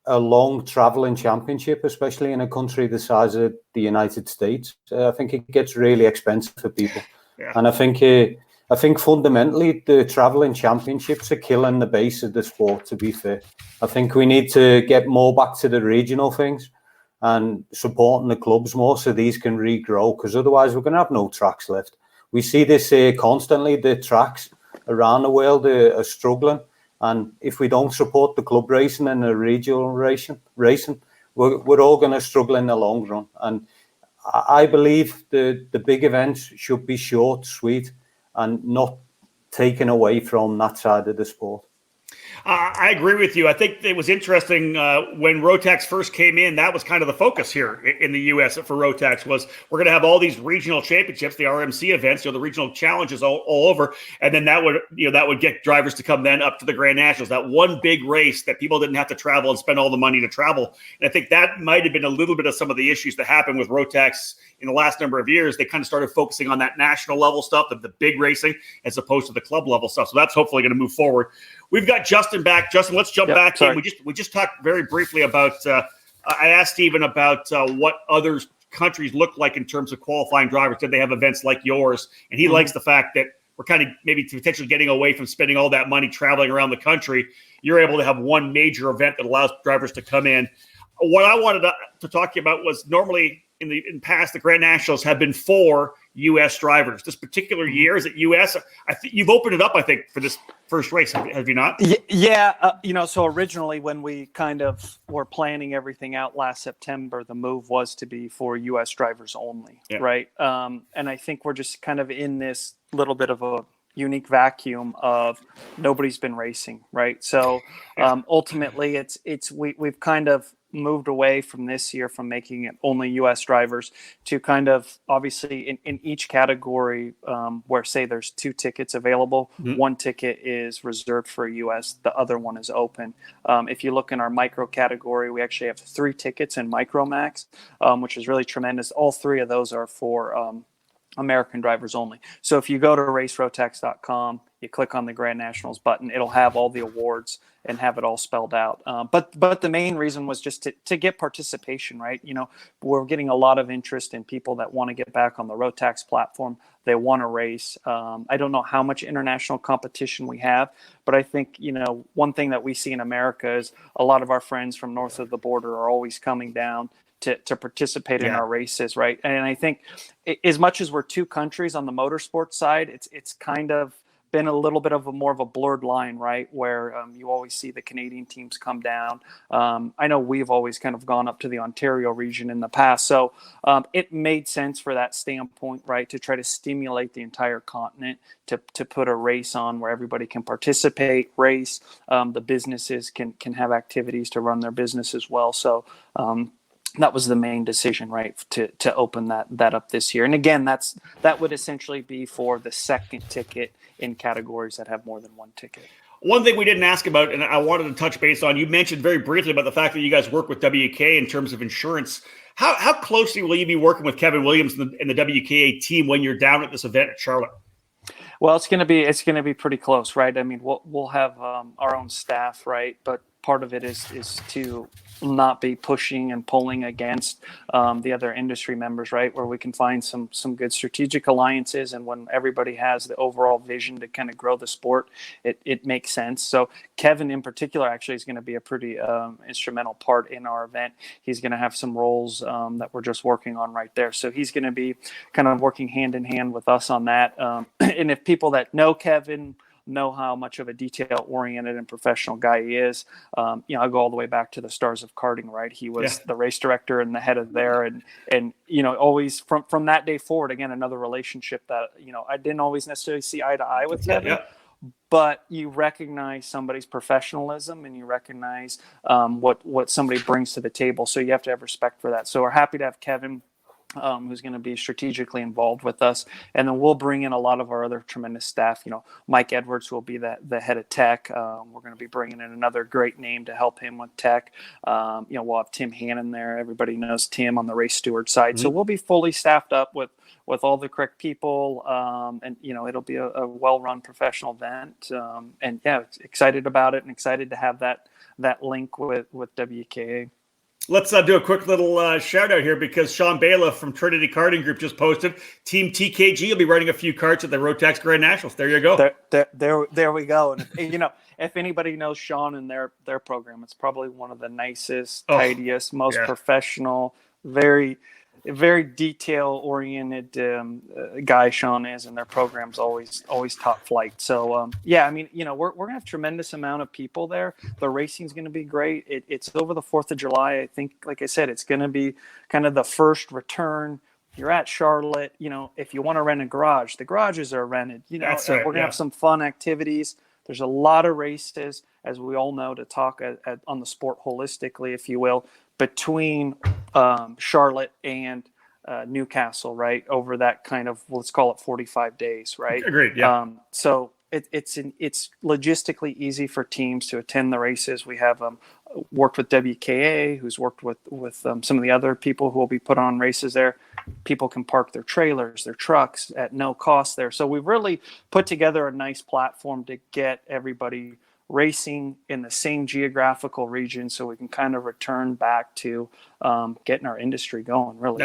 a long traveling championship, especially in a country the size of the United States, I think it gets really expensive for people. Yeah. And I think fundamentally the traveling championships are killing the base of the sport, to be fair. I think we need to get more back to the regional things and supporting the clubs more so these can regrow, because otherwise we're going to have no tracks left. We see this constantly. The tracks around the world are struggling, and if we don't support the club racing and the regional racing, we're all going to struggle in the long run. And I believe the big events should be short, sweet, and not taken away from that side of the sport. I agree with you. I think it was interesting when Rotax first came in. That was kind of the focus here in the U.S. for Rotax, was we're going to have all these regional championships, the RMC events, the regional challenges all over, and then that would get drivers to come then up to the Grand Nationals. That one big race that people didn't have to travel and spend all the money to travel. And I think that might have been a little bit of some of the issues that happened with Rotax in the last number of years. They kind of started focusing on that national level stuff, the big racing, as opposed to the club level stuff. So that's hopefully going to move forward. We've got Justin back. Justin, let's jump back in. We just talked very briefly about. I asked Steven about what other countries look like in terms of qualifying drivers. Did they have events like yours? And he likes the fact that we're kind of maybe potentially getting away from spending all that money traveling around the country. You're able to have one major event that allows drivers to come in. What I wanted to talk to you about was normally in the past, the Grand Nationals have been for U.S. drivers. This particular year, is it U.S.? I think you've opened it up, I think, for this first race. Have you not? Yeah. So originally when we kind of were planning everything out last September, the move was to be for U.S. drivers only, right? And I think we're just kind of in this little bit of a unique vacuum of nobody's been racing, right? So ultimately, we've kind of moved away from this year from making it only U.S. drivers to kind of obviously in each category where say there's 2 tickets available, one ticket is reserved for U.S., the other one is open. If you look in our micro category, we actually have 3 tickets in Micro Max, which is really tremendous. All 3 of those are for American drivers only. So if you go to racerotax.com, you click on the Grand Nationals button, it'll have all the awards and have it all spelled out. But the main reason was just to get participation, right? We're getting a lot of interest in people that want to get back on the Rotax platform. They want to race. I don't know how much international competition we have, but I think, one thing that we see in America is a lot of our friends from north of the border are always coming down to participate in our races, right? And I think as much as we're 2 countries on the motorsports side, it's kind of been a little bit of more of a blurred line, right? Where you always see the Canadian teams come down. I know we've always kind of gone up to the Ontario region in the past. So it made sense for that standpoint, right? To try to stimulate the entire continent to put a race on where everybody can participate, race. The businesses can have activities to run their business as well. So that was the main decision, right, to open that up this year. And again, that would essentially be for the second ticket in categories that have more than one ticket. One thing we didn't ask about, and I wanted to touch base on, you mentioned very briefly about the fact that you guys work with WK in terms of insurance. How closely will you be working with Kevin Williams and the WKA team when you're down at this event at Charlotte? Well, it's going to be pretty close, right? I mean, we'll have our own staff, right? But part of it is to not be pushing and pulling against the other industry members, right? Where we can find some good strategic alliances, and when everybody has the overall vision to kind of grow the sport, it makes sense. So Kevin in particular actually is going to be a pretty instrumental part in our event. He's going to have some roles that we're just working on right there. So he's going to be kind of working hand in hand with us on that. And if people that know Kevin know how much of a detail-oriented and professional guy he is. I go all the way back to the Stars of Karting, right? He was the race director and the head of there, and always from that day forward, again, another relationship that I didn't always necessarily see eye to eye with Kevin. But you recognize somebody's professionalism, and you recognize what somebody brings to the table. So you have to have respect for that. So we're happy to have Kevin, who's going to be strategically involved with us. And then we'll bring in a lot of our other tremendous staff. Mike Edwards will be the head of tech. We're going to be bringing in another great name to help him with tech. We'll have Tim Hannon there. Everybody knows Tim on the race steward side. Mm-hmm. So we'll be fully staffed up with all the correct people. And it'll be a well-run professional event. Excited about it and excited to have that link with WKA. Let's do a quick little shout out here, because Sean Bailiff from Trinity Karting Group just posted Team TKG will be running a few karts at the Rotax Grand Nationals. There you go. There we go. And if anybody knows Sean and their program, it's probably one of the nicest, tidiest, most professional, very very detail oriented guy Sean is, and their program's always top flight. So we're gonna have tremendous amount of people there. The racing's gonna be great. It's over the 4th of July. I think, like I said, it's gonna be kind of the first return. You're at Charlotte, if you want to rent a garage, the garages are rented. That's right, we're gonna have some fun activities. There's a lot of races, as we all know, to talk on the sport holistically, if you will, between Charlotte and Newcastle, right? Over that kind of, let's call it 45 days, right? Agreed. Yeah. So it's logistically easy for teams to attend the races. We have worked with WKA, who's worked with some of the other people who will be put on races there. People can park their trailers, their trucks at no cost there. So we've really put together a nice platform to get everybody racing in the same geographical region, so we can kind of return back to getting our industry going, really.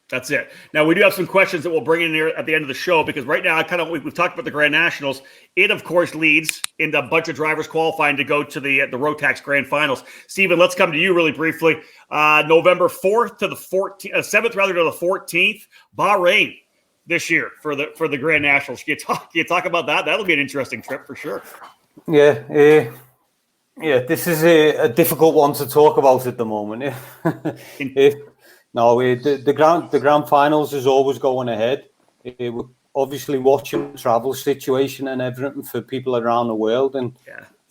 That's it. Now, we do have some questions that we'll bring in here at the end of the show, because right now, we've talked about the Grand Nationals. It, of course, leads into a bunch of drivers qualifying to go to the Rotax Grand Finals. Stephen, let's come to you really briefly. November 4th to the 7th, rather, to the 14th, Bahrain this year for the Grand Nationals. Can you talk about that? That'll be an interesting trip for sure. Yeah, this is a difficult one to talk about at the moment. The grand finals is always going ahead. We're obviously watching the travel situation and everything for people around the world, and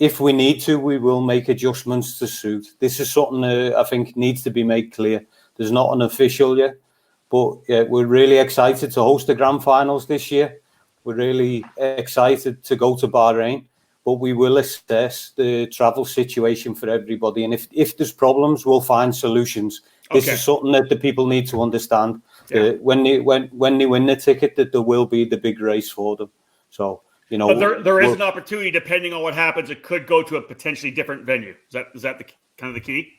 if we need to, we will make adjustments to suit. This is something I think needs to be made clear. There's not an official yet, but we're really excited to host the grand finals this year. We're really excited to go to Bahrain. But we will assess the travel situation for everybody. And if there's problems, we'll find solutions. This is something that the people need to understand. When they win the ticket, that there will be the big race for them. So, But there is an opportunity, depending on what happens, it could go to a potentially different venue. Is that kind of the key?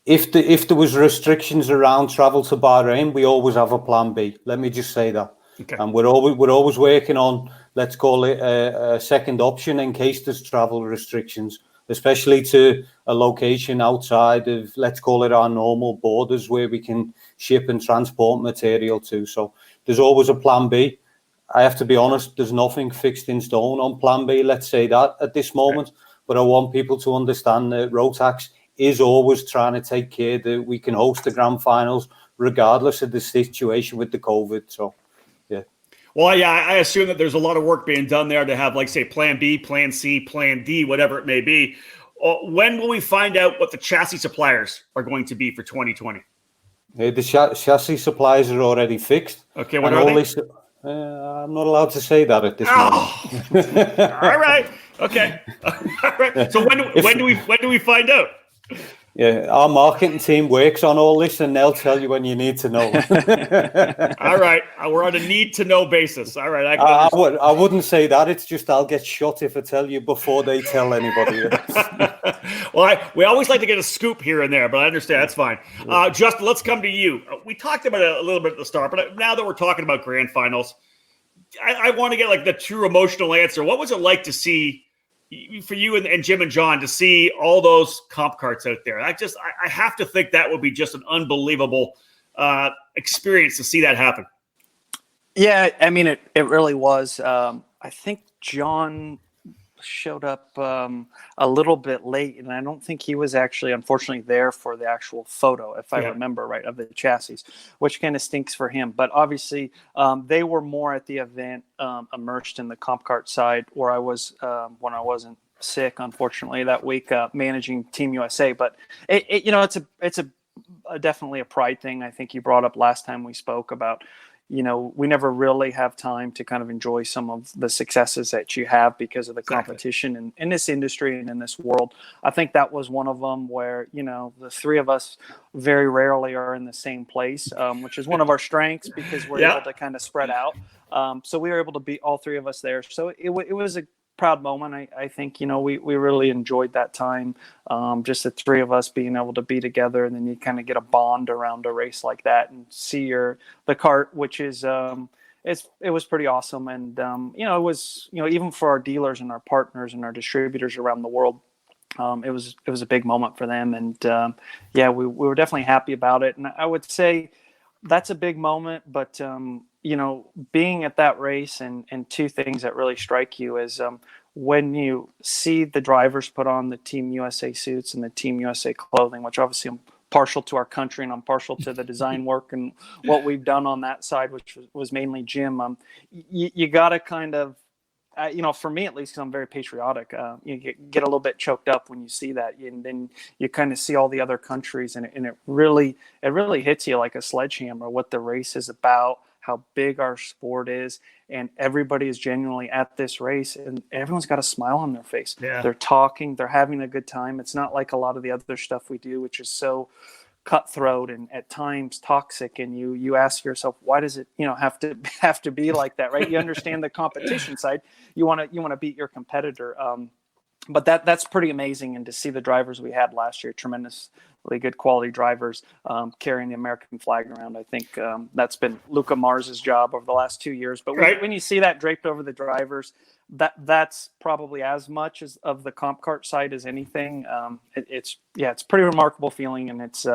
If there was restrictions around travel to Bahrain, we always have a plan B. Let me just say that. Okay. And we're always working on, let's call it a second option in case there's travel restrictions, especially to a location outside of, let's call it, our normal borders where we can ship and transport material to. So there's always a plan B. I have to be honest, there's nothing fixed in stone on plan B, let's say that at this moment. Okay. But I want people to understand that Rotax is always trying to take care that we can host the grand finals regardless of the situation with the COVID. So. Well, I assume that there's a lot of work being done there to have, like, say, plan B, plan C, plan D, whatever it may be. when will we find out what the chassis suppliers are going to be for 2020? The chassis suppliers are already fixed. Okay, what are they? I'm not allowed to say that at this moment. All right. Okay. All right. So when do we find out? Yeah, our marketing team works on all this, and they'll tell you when you need to know. All right, we're on a need-to-know basis. All right, I wouldn't say that. It's just I'll get shot if I tell you before they tell anybody else. Well, we always like to get a scoop here and there, but I understand. That's fine. Justin, let's come to you. We talked about it a little bit at the start, but now that we're talking about grand finals, I want to get like the true emotional answer. What was it like to see, for you and Jim and John, to see all those comp carts out there? I have to think that would be just an unbelievable experience to see that happen. Yeah, I mean, it really was. I think John showed up a little bit late, and I don't think he was actually, unfortunately, there for the actual photo, if I remember right, of the chassis, which kind of stinks for him. But obviously, they were more at the event, immersed in the comp cart side, where I was when I wasn't sick, unfortunately, that week, managing Team USA. But it's definitely a pride thing. I think you brought up last time we spoke about, we never really have time to kind of enjoy some of the successes that you have because of the competition in this industry and in this world. I think that was one of them where, the three of us very rarely are in the same place, which is one of our strengths because we're able to kind of spread out. So we were able to be all three of us there. So it was a proud moment. I think, we really enjoyed that time. Just the three of us being able to be together, and then you kind of get a bond around a race like that and see the cart, which is, it was pretty awesome. And, it was, even for our dealers and our partners and our distributors around the world, it was a big moment for them. And, we were definitely happy about it. And I would say that's a big moment, but, being at that race and two things that really strike you is when you see the drivers put on the Team USA suits and the Team USA clothing, which obviously I'm partial to our country and I'm partial to the design work and what we've done on that side, which was mainly Jim. You got to kind of, for me at least, because I'm very patriotic, you get a little bit choked up when you see that, and then you kind of see all the other countries, and it really hits you like a sledgehammer what the race is about, how big our sport is, and everybody is genuinely at this race, and everyone's got a smile on their face. Yeah. They're talking, they're having a good time. It's not like a lot of the other stuff we do, which is so cutthroat and at times toxic, and you ask yourself, why does it have to be like that, right? You understand the competition side, you want to beat your competitor, but that's pretty amazing. And to see the drivers we had last year, tremendously good quality drivers, carrying the American flag around. I think that's been Luca Mars's job over the last 2 years. But when you see that draped over the drivers, that's probably as much as of the comp cart side as anything. It's pretty remarkable feeling, and it's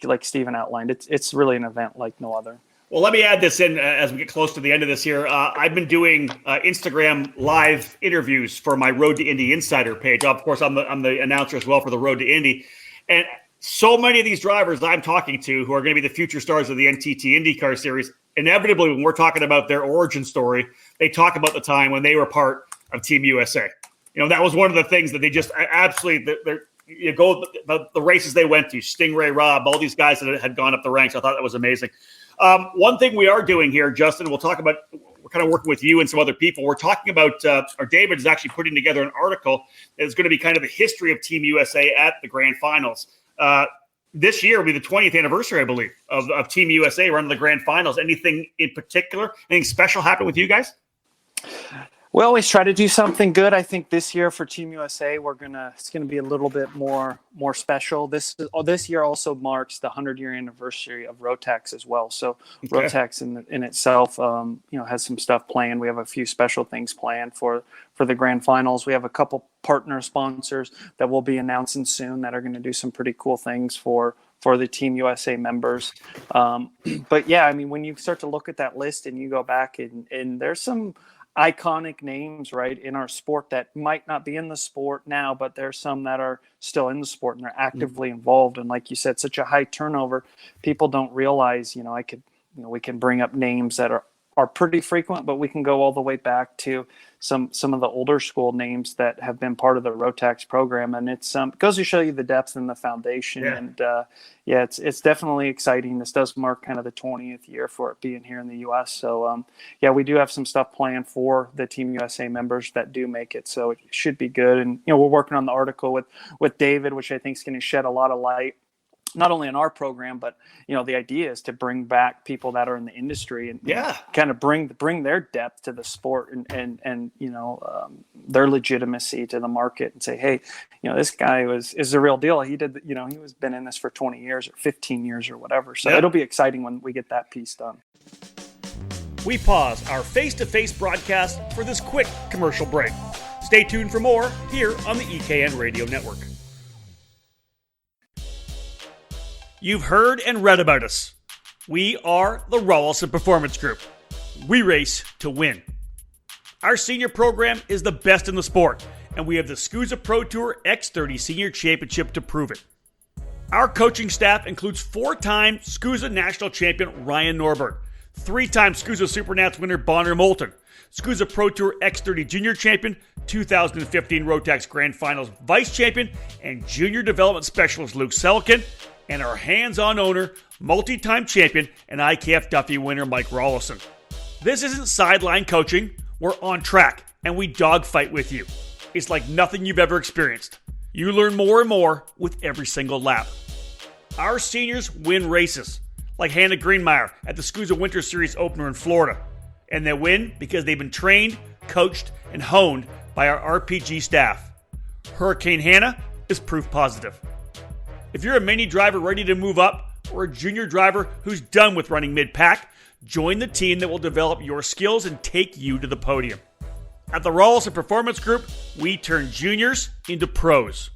like Steven outlined, it's really an event like no other. Well, let me add this in as we get close to the end of this here. I've been doing Instagram live interviews for my Road to Indy Insider page. Of course, I'm the announcer as well for the Road to Indy, and so many of these drivers I'm talking to who are going to be the future stars of the NTT IndyCar Series, inevitably, when we're talking about their origin story, they talk about the time when they were part of Team USA. That was one of the things that they just absolutely, the races they went to, Stingray Robb, all these guys that had gone up the ranks. I thought that was amazing. One thing we are doing here, Justin, we're kind of working with you and some other people. We're talking about, or David is actually putting together an article that is going to be kind of the history of Team USA at the Grand Finals. This year will be the 20th anniversary, I believe, of Team USA running the Grand Finals. Anything in particular, anything special happen with you guys? We always try to do something good. I think this year for Team USA, it's gonna be a little bit more special. This year also marks the 100-year anniversary of Rotax as well. So Rotax in itself, has some stuff planned. We have a few special things planned for the Grand Finals. We have a couple partner sponsors that we'll be announcing soon that are going to do some pretty cool things for the Team USA members. But yeah, I mean, when you start to look at that list and you go back and there's some iconic names, right, in our sport that might not be in the sport now, but there's some that are still in the sport and they're actively involved. And like you said, such a high turnover, people don't realize, we can bring up names that are pretty frequent, but we can go all the way back to some of the older school names that have been part of the Rotax program, and it's goes to show you the depth and the foundation. Yeah. And it's definitely exciting. This does mark kind of the 20th year for it being here in the U.S. So we do have some stuff planned for the Team USA members that do make it, so it should be good. And we're working on the article with David, which I think is going to shed a lot of light not only in our program, but the idea is to bring back people that are in the industry and kind of bring their depth to the sport and their legitimacy to the market, and say, hey, this guy is the real deal. He did, he was been in this for 20 years or 15 years or whatever. So it'll be exciting when we get that piece done. We pause our face-to-face broadcast for this quick commercial break. Stay tuned for more here on the EKN Radio Network. You've heard and read about us. We are the Rawlson Performance Group. We race to win. Our senior program is the best in the sport, and we have the SCUSA Pro Tour X30 Senior Championship to prove it. Our coaching staff includes 4-time SCUSA National Champion Ryan Norberg, 3-time SCUSA Supernats winner Bonner Moulton, SCUSA Pro Tour X30 Junior Champion, 2015 Rotax Grand Finals Vice Champion, and Junior Development Specialist Luke Selkin, and our hands-on owner, multi-time champion, and IKF Duffy winner Mike Rawlson. This isn't sideline coaching. We're on track, and we dogfight with you. It's like nothing you've ever experienced. You learn more and more with every single lap. Our seniors win races, like Hannah Greenmeyer at the SCUSA Winter Series opener in Florida. And they win because they've been trained, coached, and honed by our RPG staff. Hurricane Hannah is proof positive. If you're a mini driver ready to move up, or a junior driver who's done with running mid-pack, join the team that will develop your skills and take you to the podium. At the Rawlson Performance Group, we turn juniors into pros.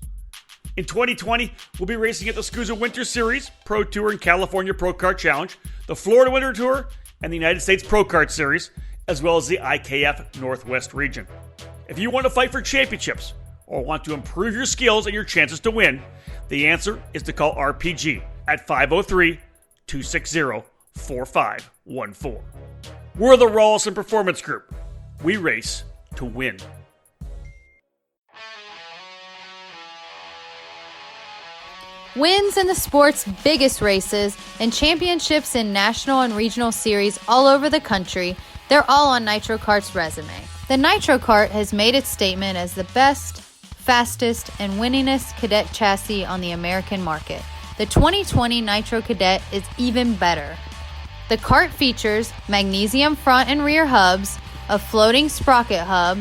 In 2020, we'll be racing at the SCUSA Winter Series, Pro Tour and California Pro Kart Challenge, the Florida Winter Tour, and the United States Pro Kart Series, as well as the IKF Northwest region. If you want to fight for championships, or want to improve your skills and your chances to win, the answer is to call RPG at 503-260-4514. We're the Rawlson Performance Group. We race to win. Wins in the sport's biggest races and championships in national and regional series all over the country, they're all on Nitro Kart's resume. The Nitro Kart has made its statement as the best, fastest, and winningest cadet chassis on the American market. The 2020 Nitro Cadet is even better. The kart features magnesium front and rear hubs, a floating sprocket hub,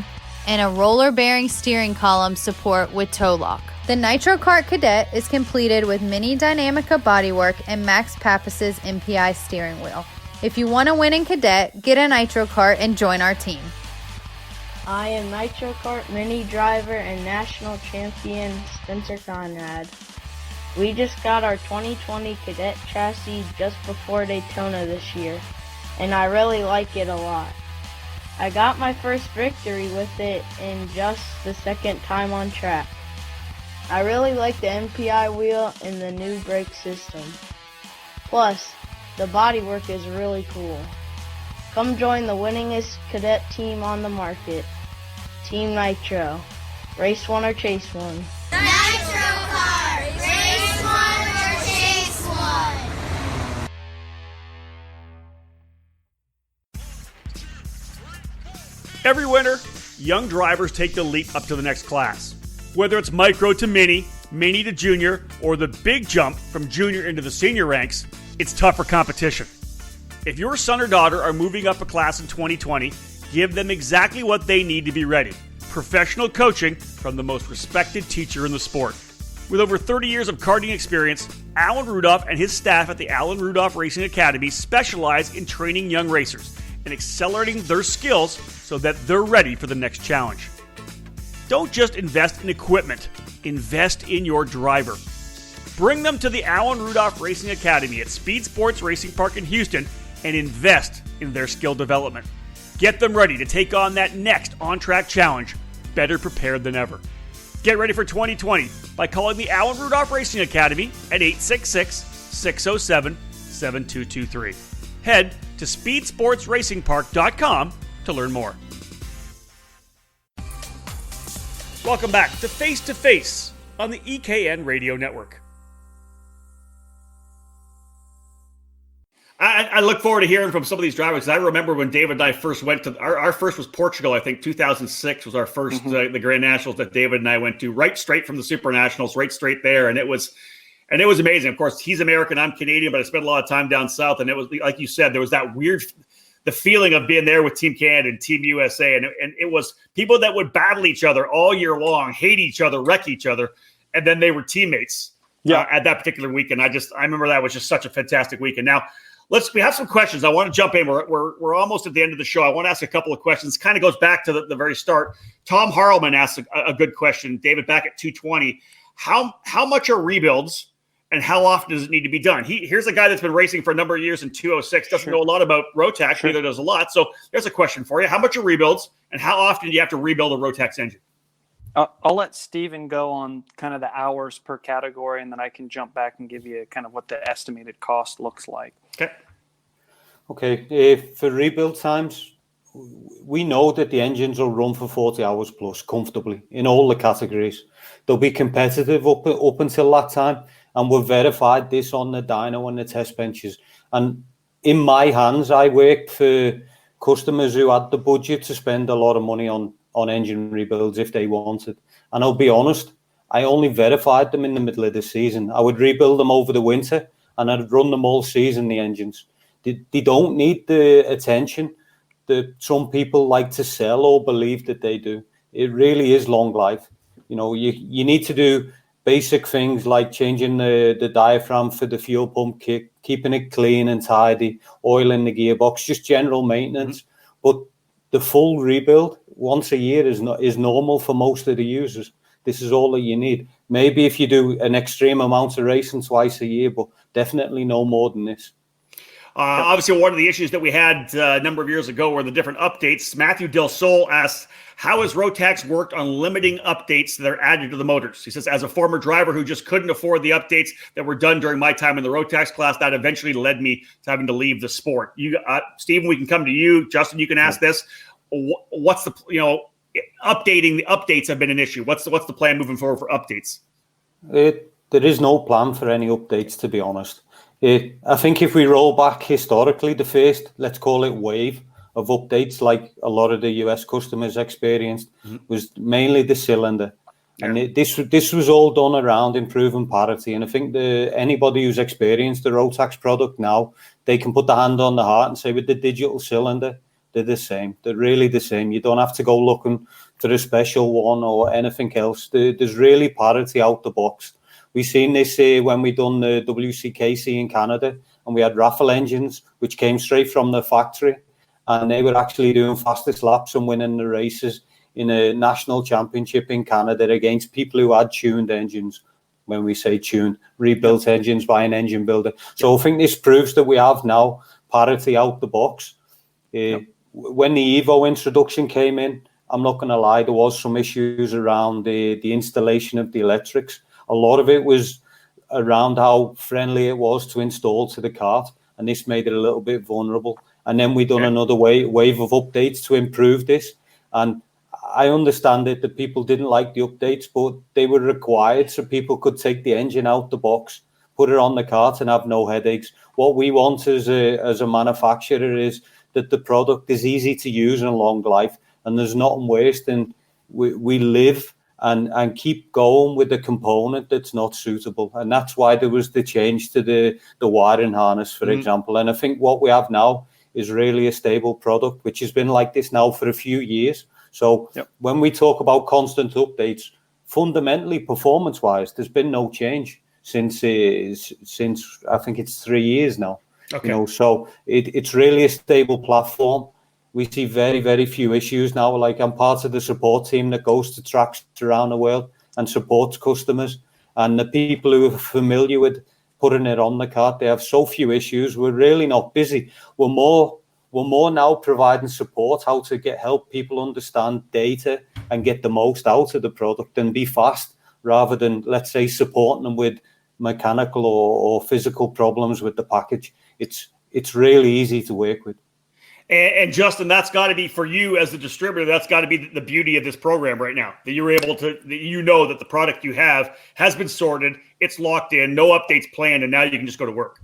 and a roller bearing steering column support with toe lock. The Nitro Kart Cadet is completed with Mini Dynamica bodywork and Max Pappas's MPI steering wheel. If you want to win in Cadet, get a Nitro Kart and join our team. I am Nitro Kart Mini Driver and National Champion Spencer Conrad. We just got our 2020 Cadet chassis just before Daytona this year, and I really like it a lot. I got my first victory with it in just the second time on track. I really like the MPI wheel and the new brake system. Plus, the bodywork is really cool. Come join the winningest cadet team on the market. Team Nitro. Race one or chase one. Nitro Kart! Race one or chase one! Every winter, young drivers take the leap up to the next class. Whether it's micro to mini, mini to junior, or the big jump from junior into the senior ranks, it's tougher competition. If your son or daughter are moving up a class in 2020, give them exactly what they need to be ready. Professional coaching from the most respected teacher in the sport. With over 30 years of karting experience, Alan Rudolph and his staff at the Alan Rudolph Racing Academy specialize in training young racers and accelerating their skills so that they're ready for the next challenge. Don't just invest in equipment, invest in your driver. Bring them to the Alan Rudolph Racing Academy at Speed Sports Racing Park in Houston and invest in their skill development. Get them ready to take on that next on-track challenge, better prepared than ever. Get ready for 2020 by calling the Alan Rudolph Racing Academy at 866-607-7223. Head to speedsportsracingpark.com to learn more. Welcome back to Face2Face on the EKN Radio Network. I look forward to hearing from some of these drivers. I remember when David and I first went to our first was Portugal. I think 2006 was our first the Grand Nationals that David and I went to. Right straight from the Super Nationals, right straight there, and it was amazing. Of course, he's American, I'm Canadian, but I spent a lot of time down south, and it was like you said, there was that weird the feeling of being there with Team Canada and Team USA, and it was people that would battle each other all year long, hate each other, wreck each other, and then they were teammates. At that particular weekend. I remember that was just such a fantastic weekend. Now. We have some questions. I want to jump in. We're almost at the end of the show. I want to ask a couple of questions. Kind of goes back to the very start. Tom Harleman asked a good question. David, back at 220, how much are rebuilds and how often does it need to be done? Here's a guy that's been racing for a number of years in 206. Doesn't know a lot about Rotax. Neither does a lot. So there's a question for you. How much are rebuilds and how often do you have to rebuild a Rotax engine? I'll let Steven go on kind of the hours per category, and then I can jump back and give you kind of what the estimated cost looks like. Okay. For rebuild times, we know that the engines will run for 40 hours plus comfortably in all the categories. They'll be competitive up until that time, and we've verified this on the dyno and the test benches. And in my hands, I work for customers who had the budget to spend a lot of money on engine rebuilds if they wanted. And I'll be honest, I only verified them in the middle of the season. I would rebuild them over the winter and I'd run them all season, the engines. They don't need the attention that some people like to sell or believe that they do. It really is long life. You know, you need to do basic things like changing the diaphragm for the fuel pump kit, keeping it clean and tidy, oiling the gearbox, just general maintenance. But the full rebuild once a year is normal for most of the users. This is all that you need. Maybe if you do an extreme amount of racing twice a year, but definitely no more than this. Obviously, one of the issues that we had a number of years ago were the different updates. Matthew Del Sol asks, how has Rotax worked on limiting updates that are added to the motors? He says, as a former driver who just couldn't afford the updates that were done during my time in the Rotax class, that eventually led me to having to leave the sport. Stephen, we can come to you. Justin, you can ask this. What's the, updating the updates have been an issue. What's the plan moving forward for updates? There is no plan for any updates, to be honest. I think if we roll back historically, the first, let's call it wave of updates, like a lot of the US customers experienced, was mainly the cylinder. Yeah. And this was all done around improving parity. And I think anybody who's experienced the Rotax product now, they can put their hand on the heart and say with the digital cylinder, they're the same. They're really the same. You don't have to go looking for a special one or anything else. There's really parity out the box. We've seen this when we done the WCKC in Canada, and we had raffle engines which came straight from the factory, and they were actually doing fastest laps and winning the races in a national championship in Canada against people who had tuned engines. When we say tuned, rebuilt engines by an engine builder. So I think this proves that we have now parity out the box. When the Evo introduction came in, I'm not going to lie, there was some issues around the installation of the electrics. A lot of it was around how friendly it was to install to the kart, and this made it a little bit vulnerable. And then we done another wave of updates to improve this. And I understand it that people didn't like the updates, but they were required so people could take the engine out the box, put it on the kart, and have no headaches. What we want as a manufacturer is that the product is easy to use and long life, and there's nothing worse than we live and keep going with a component that's not suitable. And that's why there was the change to the wiring harness, for example. And I think what we have now is really a stable product, which has been like this now for a few years. So when we talk about constant updates, fundamentally, performance-wise, there's been no change since I think it's 3 years now. Okay. So it's really a stable platform. We see very, very few issues now. Like, I'm part of the support team that goes to tracks around the world and supports customers. And the people who are familiar with putting it on the kart, they have so few issues. We're really not busy. We're more now providing support, how to help people understand data and get the most out of the product and be fast, rather than, let's say, supporting them with mechanical or physical problems with the package. It's really easy to work with. And Justin, that's got to be for you as the distributor. That's got to be the beauty of this program right now, that you're able to, that you know that the product you have has been sorted, it's locked in, no updates planned, and now you can just go to work.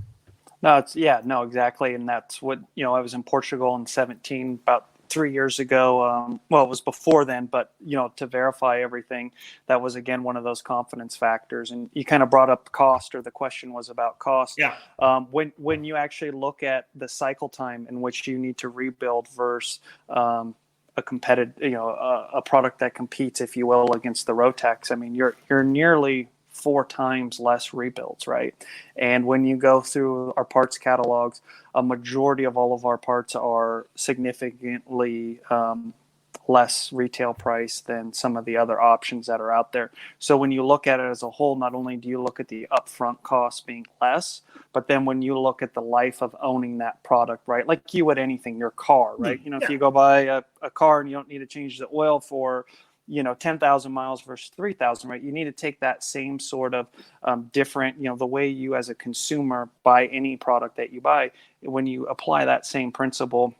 No, exactly. And that's what, I was in Portugal in 17, about 3 years ago. Well, it was before then, but, to verify everything, that was, again, one of those confidence factors. And you kind of brought up cost, or the question was about cost. Yeah. When you actually look at the cycle time in which you need to rebuild versus a competitive, a product that competes, if you will, against the Rotax, I mean, you're nearly 4 times less rebuilds, right? And when you go through our parts catalogs, a majority of all of our parts are significantly less retail price than some of the other options that are out there. So when you look at it as a whole, not only do you look at the upfront costs being less, but then when you look at the life of owning that product, right? Like you would anything, your car, right? If you go buy a car and you don't need to change the oil for 10,000 miles versus 3,000, right? You need to take that same sort of different, the way you as a consumer buy any product that you buy, when you apply that same principle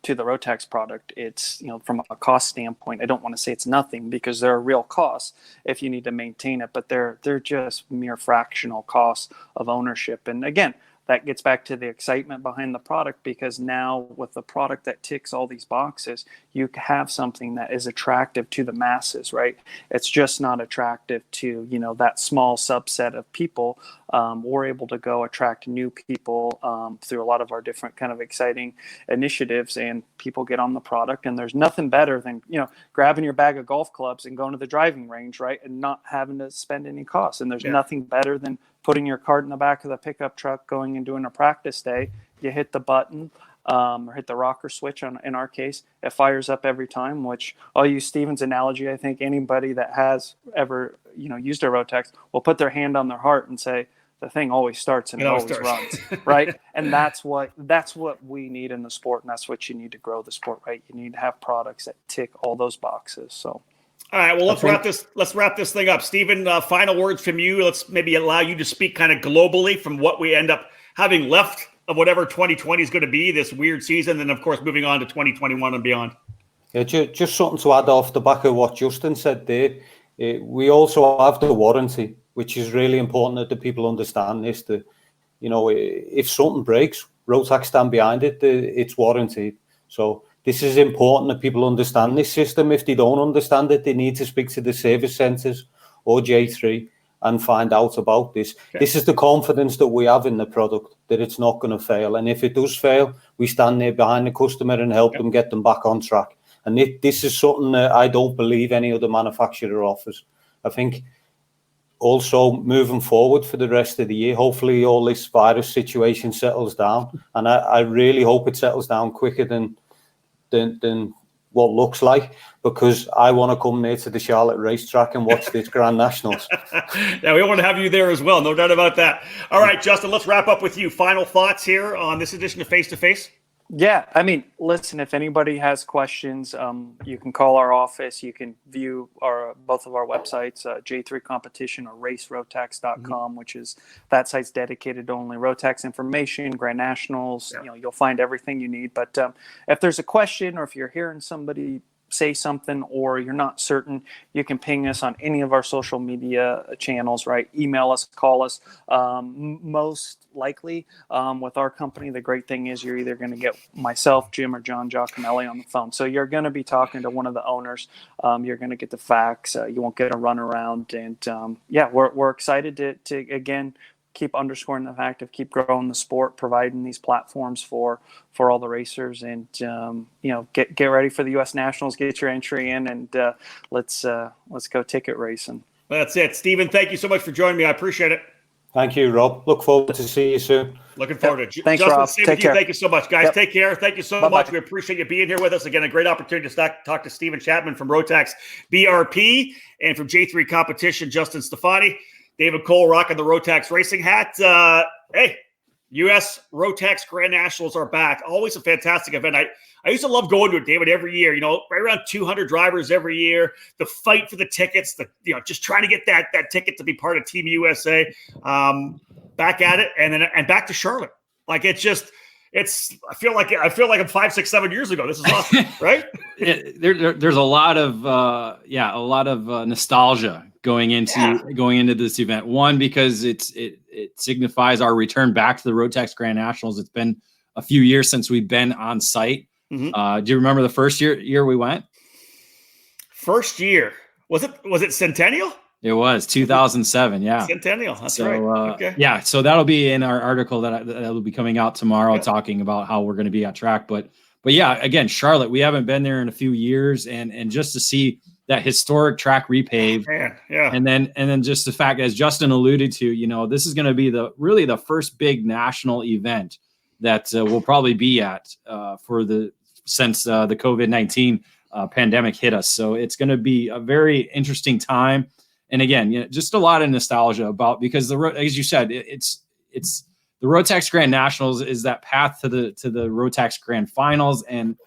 to the Rotax product, it's, from a cost standpoint, I don't want to say it's nothing, because there are real costs if you need to maintain it, but they're just mere fractional costs of ownership. And again, that gets back to the excitement behind the product, because now with the product that ticks all these boxes, you have something that is attractive to the masses, right? It's just not attractive to, that small subset of people. We're able to go attract new people through a lot of our different kind of exciting initiatives, and people get on the product. And there's nothing better than, grabbing your bag of golf clubs and going to the driving range, right? And not having to spend any costs. And there's nothing better than putting your cart in the back of the pickup truck, going and doing a practice day. You hit the button or hit the rocker switch, in our case, it fires up every time, which I'll use Steven's analogy. I think anybody that has ever, used a Rotax will put their hand on their heart and say, the thing always starts and it always runs, right? And that's what we need in the sport, and that's what you need to grow the sport, right? You need to have products that tick all those boxes. So. All right, well, let's wrap this thing up. Stephen, final words from you. Let's maybe allow you to speak kind of globally from what we end up having left of whatever 2020 is going to be, this weird season, and of course moving on to 2021 and beyond. Yeah, just something to add off the back of what Justin said there. We also have the warranty, which is really important that the people understand this. If something breaks, Rotax stand behind it. It's warranted. So this is important that people understand this system. If they don't understand it, they need to speak to the service centres or J3 and find out about this. Okay. This is the confidence that we have in the product, that it's not going to fail. And if it does fail, we stand there behind the customer and help them get them back on track. And this is something that I don't believe any other manufacturer offers. I think also moving forward for the rest of the year, hopefully all this virus situation settles down. And I really hope it settles down quicker than what looks like, because I want to come there to the Charlotte racetrack and watch this Grand Nationals. Yeah, we want to have you there as well. No doubt about that. All right, Justin, let's wrap up with you. Final thoughts here on this edition of Face to Face? Yeah, I mean, listen, if anybody has questions, you can call our office. You can view both of our websites, J3 Competition or racerotax.com, which is that site's dedicated to only Rotax information, Grand Nationals. Yeah. You'll find everything you need. But if there's a question, or if you're hearing somebody say something or you're not certain, you can ping us on any of our social media channels, right? Email us, call us. Most likely with our company, the great thing is you're either going to get myself, Jim, or John Giacomelli on the phone. So you're going to be talking to one of the owners. You're going to get the facts. You won't get a runaround. And we're excited to again, keep underscoring the fact of keep growing the sport, providing these platforms for all the racers, and get ready for the U.S. Nationals, get your entry in, and let's go ticket racing. That's it. Stephen, thank you so much for joining me. I appreciate it. Thank you, Rob. Look forward to see you soon. Looking forward to it. Thanks, Justin, Rob. Take care. Thank you so much, guys. Take care. Thank you so Bye-bye. much. We appreciate you being here with us. Again, a great opportunity to talk to Stephen Chapman from Rotax BRP, and from J3 Competition, Justin Stefani. David Cole rocking the Rotax racing hat. Hey, U.S. Rotax Grand Nationals are back. Always a fantastic event. I used to love going to it, David, every year. Right around 200 drivers every year. The fight for the tickets, just trying to get that ticket to be part of Team USA. Back at it, and back to Charlotte. Like, it's I feel like I'm 5, 6, 7 years ago. This is awesome, right? There's a lot of nostalgia going into this event. One, because it signifies our return back to the Rotax Grand Nationals. It's been a few years since we've been on site. Do you remember the first year we went? First year, was it Centennial? It was 2007. Yeah. Centennial. That's right. Okay. Yeah. So that'll be in our article that'll be coming out tomorrow, talking about how we're going to be at track. But yeah, again, Charlotte, we haven't been there in a few years, and just to see that historic track repaved, and then just the fact, as Justin alluded to, this is going to be the first big national event that we'll probably be at since the COVID-19 pandemic hit us. So it's going to be a very interesting time. And again, just a lot of nostalgia because as you said, it's the Rotax Grand Nationals is that path to the Rotax Grand Finals, and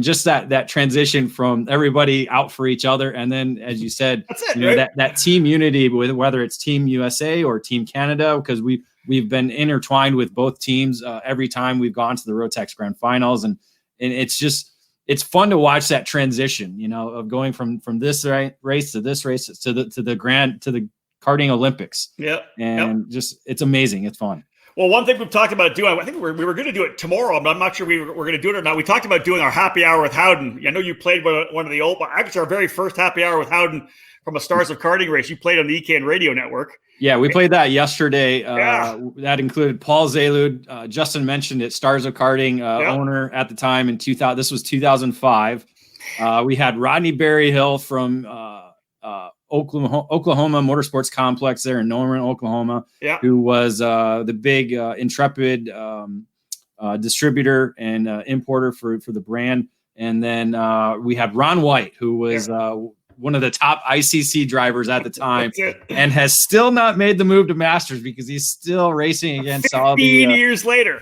just that transition from everybody out for each other, and then, as you said, right? that team unity, with whether it's Team USA or Team Canada, because we've been intertwined with both teams every time we've gone to the Rotax Grand Finals, and it's fun to watch that transition, of going from this race to this race to the karting Olympics. Yeah. And just, it's amazing. It's fun. Well, one thing we've talked about doing, I think we were going to do it tomorrow, but I'm not sure we're going to do it or not. We talked about doing our happy hour with Howden. I know you played one of the old, actually our very first happy hour with Howden from a Stars of Karting race. You played on the EKN radio network. Yeah, we played that yesterday. That included Paul Zalud. Justin mentioned it, Stars of Karting owner at the time in 2000. This was 2005. We had Rodney Berryhill from Oklahoma Motorsports Complex there in Norman, Oklahoma, who was the big intrepid distributor and importer for the brand. And then we had Ron White, who was one of the top ICC drivers at the time, and has still not made the move to Masters because he's still racing against all the 15 years later.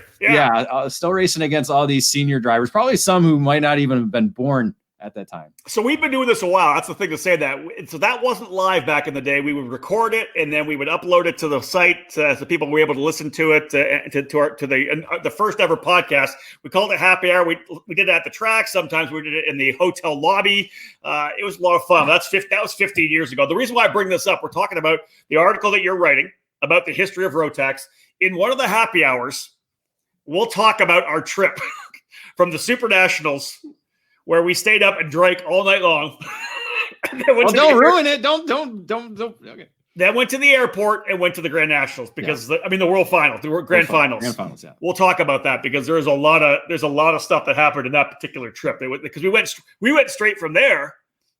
Still racing against all these senior drivers, probably some who might not even have been born at that time. So we've been doing this a while. That's the thing to say that. So that wasn't live back in the day. We would record it and then we would upload it to the site so people were able to listen to it to the first ever podcast. We called it Happy Hour. We did it at the track. Sometimes we did it in the hotel lobby. It was a lot of fun. That was 15 years ago. The reason why I bring this up, we're talking about the article that you're writing about the history of Rotax. In one of the happy hours, we'll talk about our trip from the Super Nationals, where we stayed up and drank all night long. Don't ruin it. Don't. Okay. Then went to the airport and went to the Grand Nationals because the World Finals, the Grand Finals. Grand Finals, yeah. We'll talk about that because there's a lot of stuff that happened in that particular trip. Because we went straight from there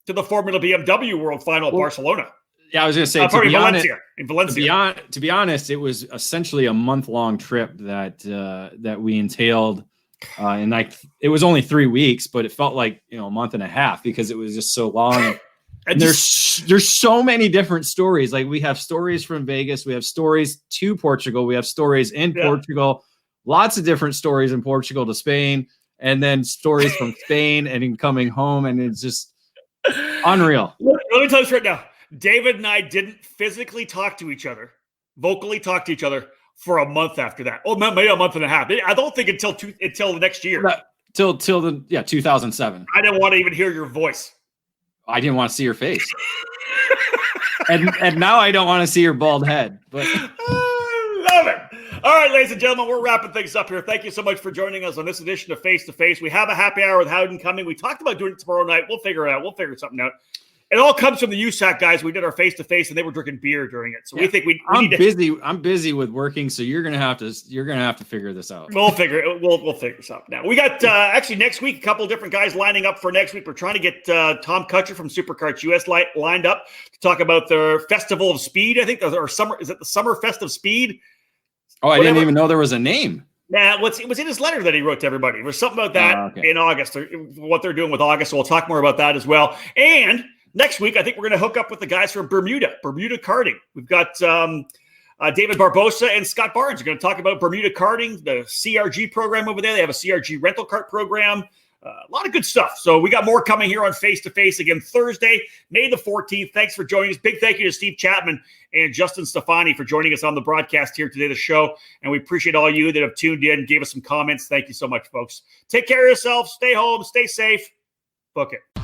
to the Formula BMW World Final at Barcelona. Yeah, I was going to say in Valencia. To be honest, it was essentially a month-long trip that we entailed. And it was only 3 weeks, but it felt like a month and a half because it was just so long. And there's so many different stories. Like, we have stories from Vegas, we have stories to Portugal, we have stories in Portugal, lots of different stories in Portugal to Spain, and then stories from Spain and in coming home, and it's just unreal. Let me tell you this right now. David and I didn't physically talk to each other, vocally talk to each other, for a month after that. Oh, maybe a month and a half. I don't think until the next year. Till 2007. I didn't want to even hear your voice. I didn't want to see your face. and now I don't want to see your bald head. But I love it. All right, ladies and gentlemen, we're wrapping things up here. Thank you so much for joining us on this edition of Face to Face. We have a happy hour with Howden coming. We talked about doing it tomorrow night. We'll figure it out. We'll figure something out. It all comes from the USAC guys. We did our face-to-face, and they were drinking beer during it. So we think I'm busy with working, so you're gonna have to figure this out. We'll figure this out now. We got actually next week a couple of different guys lining up for next week. We're trying to get Tom Kutcher from Superkarts US lined up to talk about their Festival of Speed. I think or summer is it the Summer Fest of Speed? Oh, I didn't even know there was a name. Nah, it was in his letter that he wrote to everybody. There was something about that in August, or what they're doing with August. So we'll talk more about that as well. And next week, I think we're going to hook up with the guys from Bermuda Karting. We've got David Barbosa and Scott Barnes are going to talk about Bermuda Karting, the CRG program over there. They have a CRG rental kart program. A lot of good stuff. So we got more coming here on Face2Face again Thursday, May the 14th. Thanks for joining us. Big thank you to Steve Chapman and Justin Stefani for joining us on the broadcast here today, the show. And we appreciate all you that have tuned in, gave us some comments. Thank you so much, folks. Take care of yourselves. Stay home. Stay safe. Book it.